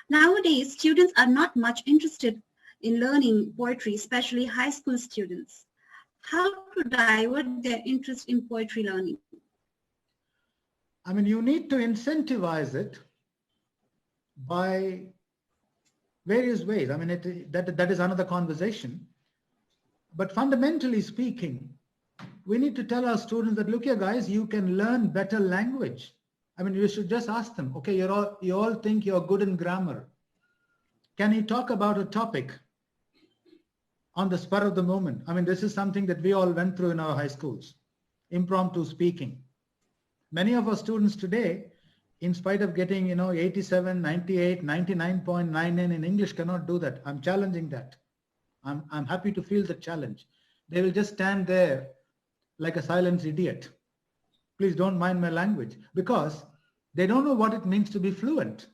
Speaker 5: Nowadays, students are not much interested in learning poetry, especially high school students. How to divert their interest in poetry learning?
Speaker 3: I mean, you need to incentivize it by various ways. I mean, that is another conversation. But fundamentally speaking, we need to tell our students that, look here, guys, you can learn better language. I mean, you should just ask them, okay, you all think you're good in grammar. Can you talk about a topic on the spur of the moment? I mean, this is something that we all went through in our high schools, impromptu speaking. Many of our students today, in spite of getting, 87, 98, 99.99 in English, cannot do that. I'm challenging that. I'm happy to feel the challenge. They will just stand there like a silent idiot. Please don't mind my language, because they don't know what it means to be fluent.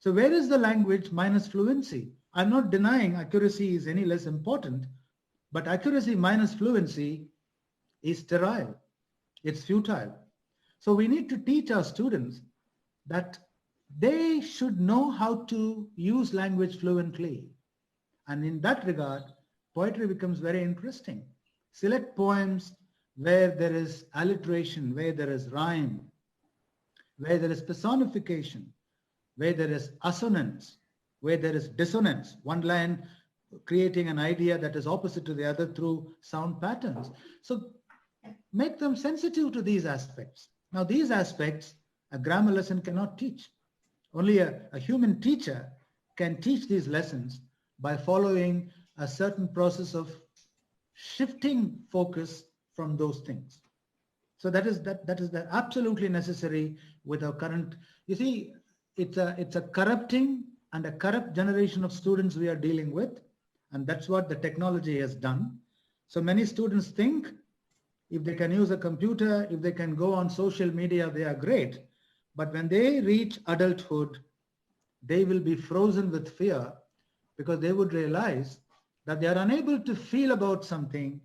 Speaker 3: So where is the language minus fluency? I'm not denying accuracy is any less important, but accuracy minus fluency is sterile. It's futile. So we need to teach our students that they should know how to use language fluently. And in that regard, poetry becomes very interesting. Select poems where there is alliteration, where there is rhyme, where there is personification, where there is assonance, where there is dissonance, one line creating an idea that is opposite to the other through sound patterns. So make them sensitive to these aspects. Now, these aspects a grammar lesson cannot teach. Only a human teacher can teach these lessons by following a certain process of shifting focus from those things. So that is absolutely necessary with our current. You see, it's a corrupting and a corrupt generation of students we are dealing with, and that's what the technology has done. So many students think if they can use a computer, if they can go on social media, they are great. But when they reach adulthood, they will be frozen with fear because they would realize that they are unable to feel about something.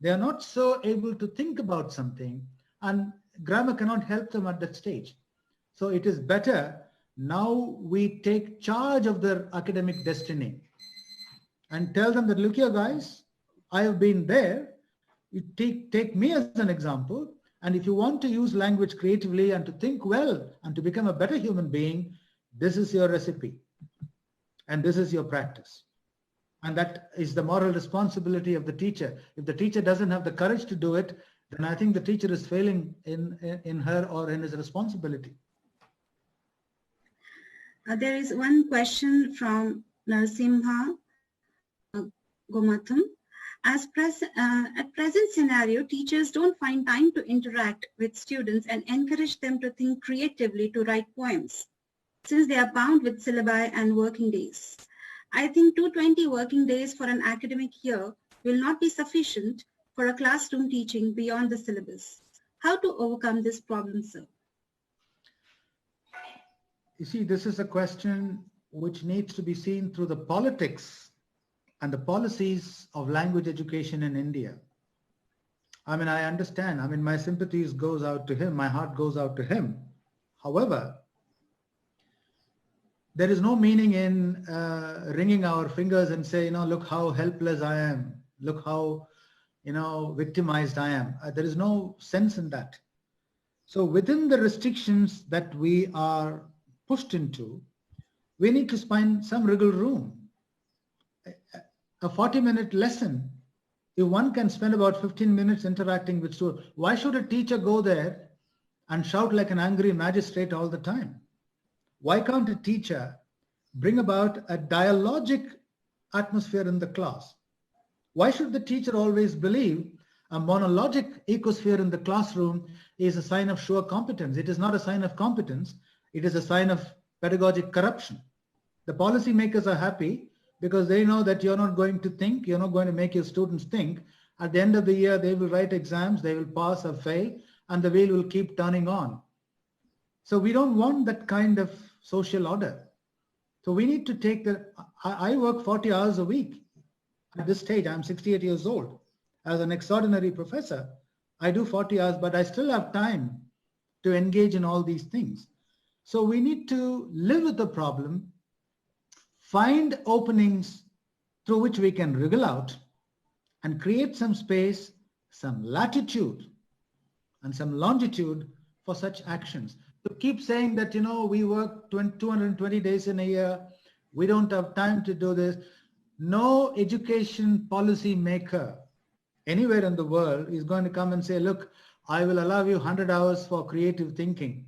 Speaker 3: They are not so able to think about something, and grammar cannot help them at that stage. So it is better now we take charge of their academic destiny and tell them that, look here guys, I have been there. You take me as an example, and if you want to use language creatively and to think well and to become a better human being, this is your recipe and this is your practice. And that is the moral responsibility of the teacher. If the teacher doesn't have the courage to do it, then I think the teacher is failing in her or in his responsibility.
Speaker 5: There is one question from Narasimha Gomatham. At present scenario, teachers don't find time to interact with students and encourage them to think creatively to write poems, since they are bound with syllabi and working days. I think 220 working days for an academic year will not be sufficient for a classroom teaching beyond the syllabus. How to overcome this problem, sir?
Speaker 3: You see, this is a question which needs to be seen through the politics and the policies of language education in India. I mean, I understand. I mean, my sympathies goes out to him. My heart goes out to him. However, there is no meaning in wringing our fingers and say, look how helpless I am. Look how, victimized I am. There is no sense in that. So within the restrictions that we are pushed into, we need to find some wriggle room. A 40-minute lesson, if one can spend about 15 minutes interacting with students, why should a teacher go there and shout like an angry magistrate all the time? Why can't a teacher bring about a dialogic atmosphere in the class? Why should the teacher always believe a monologic ecosphere in the classroom is a sign of sure competence? It is not a sign of competence. It is a sign of pedagogic corruption. The policymakers are happy because they know that you're not going to think, you're not going to make your students think. At the end of the year, they will write exams, they will pass or fail, and the wheel will keep turning on. So we don't want that kind of social order. So we need to take I work 40 hours a week. At this stage, I'm 68 years old. As an extraordinary professor, I do 40 hours, but I still have time to engage in all these things. So we need to live with the problem, find openings through which we can wriggle out and create some space, some latitude and some longitude for such actions. To keep saying that, we work 220 days in a year, we don't have time to do this. No education policy maker anywhere in the world is going to come and say, look, I will allow you 100 hours for creative thinking.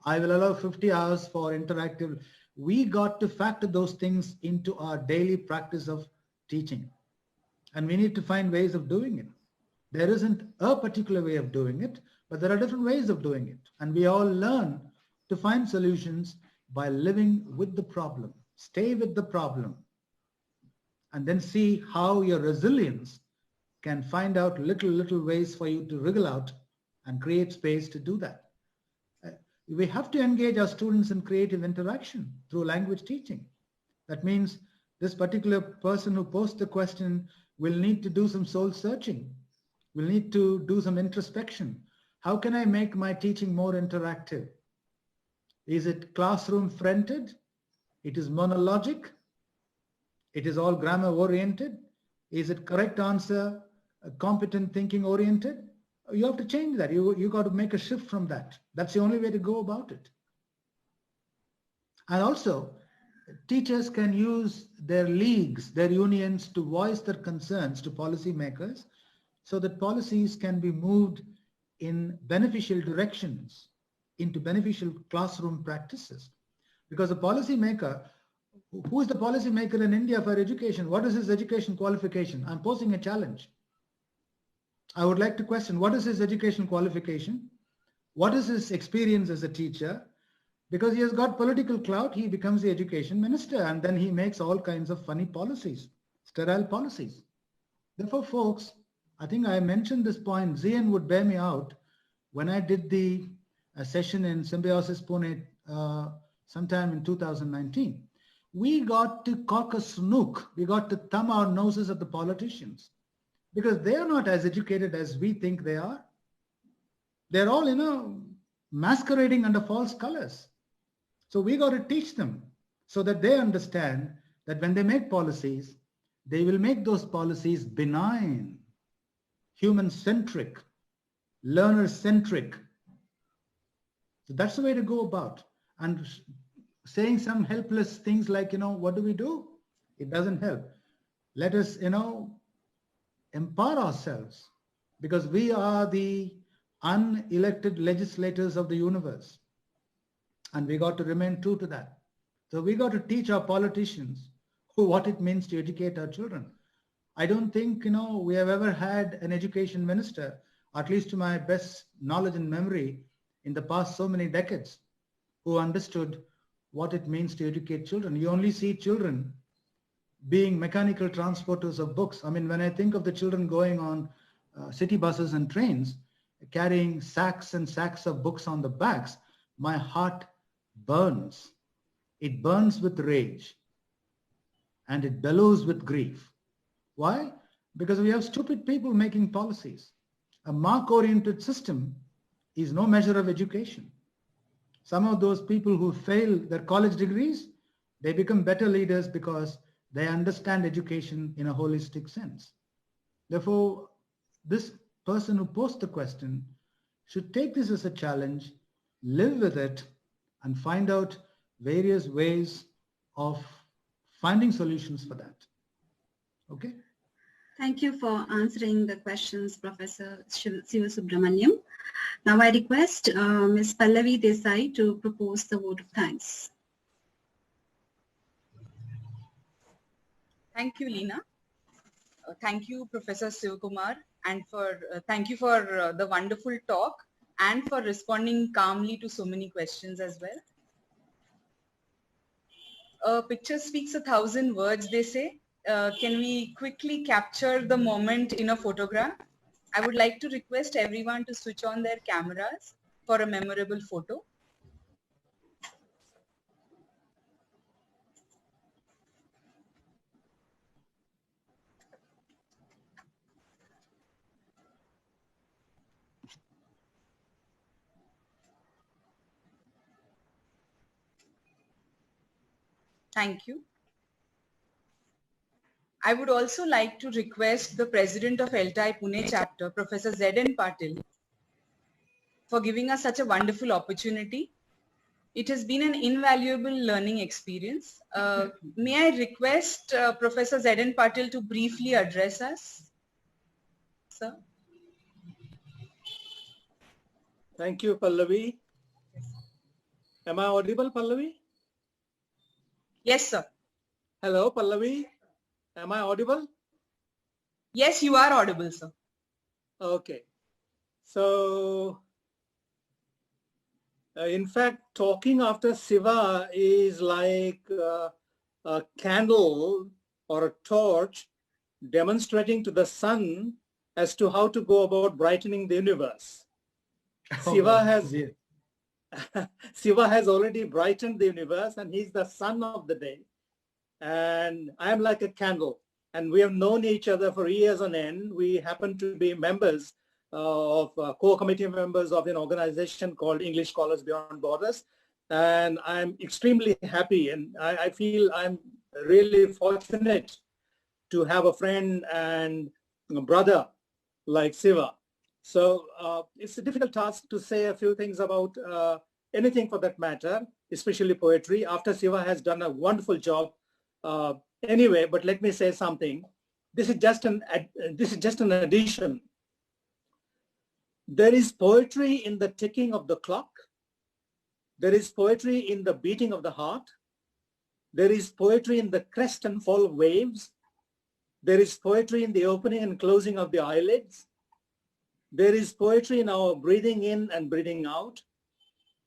Speaker 3: I will allow 50 hours for interactive. We got to factor those things into our daily practice of teaching. And we need to find ways of doing it. There isn't a particular way of doing it, but there are different ways of doing it. And we all learn to find solutions by living with the problem. Stay with the problem. And then see how your resilience can find out little ways for you to wriggle out and create space to do that. We have to engage our students in creative interaction through language teaching. That means this particular person who posed the question will need to do some soul searching, will need to do some introspection. How can I make my teaching more interactive? Is it classroom fronted? It is monologic? It is all grammar oriented? Is it correct answer, competent thinking oriented? you have to change that. You got to make a shift from that. That's the only way to go about it. And also, teachers can use their leagues, their unions, to voice their concerns to policymakers so that policies can be moved in beneficial directions, into beneficial classroom practices. Because a policymaker, who is the policymaker in India for education? What is his education qualification? I'm posing a challenge. I would like to question, what is his education qualification? What is his experience as a teacher? Because he has got political clout, he becomes the education minister, and then he makes all kinds of funny policies, sterile policies. Therefore, folks, I think I mentioned this point. Zian would bear me out when I did the session in Symbiosis Pune sometime in 2019. We got to cock a snook. We got to thumb our noses at the politicians because they are not as educated as we think they are. They're all, masquerading under false colors. So we got to teach them so that they understand that when they make policies, they will make those policies benign, human-centric, learner-centric. So that's the way to go about. And saying some helpless things like, what do? It doesn't help. Let us, empower ourselves because we are the unelected legislators of the universe. And we got to remain true to that. So we got to teach our politicians what it means to educate our children. I don't think, we have ever had an education minister, at least to my best knowledge and memory, in the past so many decades, who understood what it means to educate children. You only see children being mechanical transporters of books. I mean, when I think of the children going on city buses and trains, carrying sacks and sacks of books on the backs, my heart burns. It burns with rage and it bellows with grief. Why? Because we have stupid people making policies. A mark-oriented system is no measure of education. Some of those people who fail their college degrees, they become better leaders because they understand education in a holistic sense. Therefore, this person who posed the question should take this as a challenge, live with it, and find out various ways of finding solutions for that. Okay?
Speaker 5: Thank you for answering the questions, Professor Sivasubramaniam. Now I request Ms. Pallavi Desai to propose the vote of thanks.
Speaker 1: Thank you, Leena. Thank you, Professor Sivakumar, and thank you for the wonderful talk and for responding calmly to so many questions as well. A picture speaks 1,000 words, they say. Can we quickly capture the moment in a photograph? I would like to request everyone to switch on their cameras for a memorable photo. Thank you. I would also like to request the President of ELT Pune chapter, Professor Z.N. Patil, for giving us such a wonderful opportunity. It has been an invaluable learning experience. May I request Professor Z.N. Patil to briefly address us, sir?
Speaker 4: Thank you, Pallavi. Am I audible, Pallavi?
Speaker 1: Yes, sir.
Speaker 4: Hello, Pallavi. Am I audible?
Speaker 1: Yes, you are audible, sir.
Speaker 4: Okay. So, in fact, talking after Siva is like a candle or a torch demonstrating to the sun as to how to go about brightening the universe. Siva has already brightened the universe and he's the sun of the day. And I am like a candle, and we have known each other for years on end. We happen to be members core committee members of an organization called English Scholars Beyond Borders. And I'm extremely happy, and I feel I'm really fortunate to have a friend and a brother like Siva. So it's a difficult task to say a few things about anything for that matter, especially poetry, after Siva has done a wonderful job anyway. But let me say something. This is just an addition. There is poetry in the ticking of the clock. There is poetry in the beating of the heart. There is poetry in the crest and fall of waves. There is poetry in the opening and closing of the eyelids. There is poetry in our breathing in and breathing out.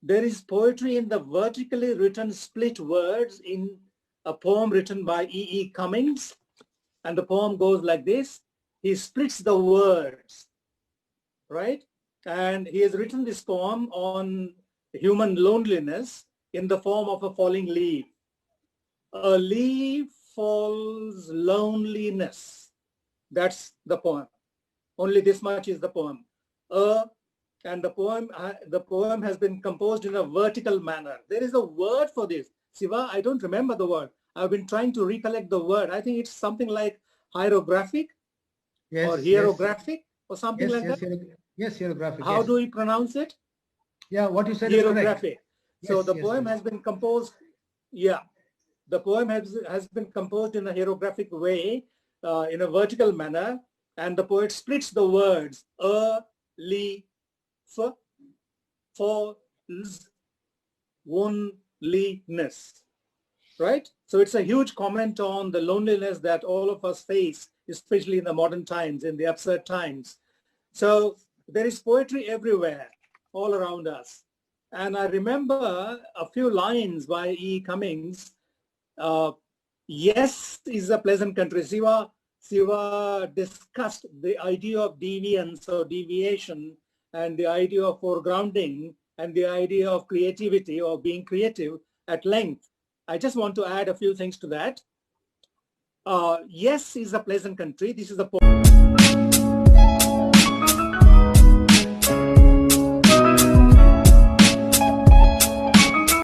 Speaker 4: There is poetry in the vertically written split words in a poem written by E.E. Cummings. And the poem goes like this. He splits the words, right? And he has written this poem on human loneliness in the form of a falling leaf. A leaf falls loneliness. That's the poem. Only this much is the poem. And the poem has been composed in a vertical manner. There is a word for this. Siva, I don't remember the word. I've been trying to recollect the word. I think it's something like hieroglyphic,
Speaker 3: Yes,
Speaker 4: or hieroglyphic, or something like that.
Speaker 3: Yes, hieroglyphic.
Speaker 4: How do we pronounce it?
Speaker 3: Yeah, what you said is correct.
Speaker 4: Hieroglyphic. So the poem has been composed, the poem has been composed in a hieroglyphic way, in a vertical manner, and the poet splits the words falls, loneliness, right? So it's a huge comment on the loneliness that all of us face, especially in the modern times, in the absurd times. So there is poetry everywhere, all around us. And I remember a few lines by E. Cummings. Yes is a pleasant country. Siva discussed the idea of deviance or deviation, and the idea of foregrounding, and the idea of creativity or being creative at length. I just want to add a few things to that. Yes is a pleasant country. This is the poem.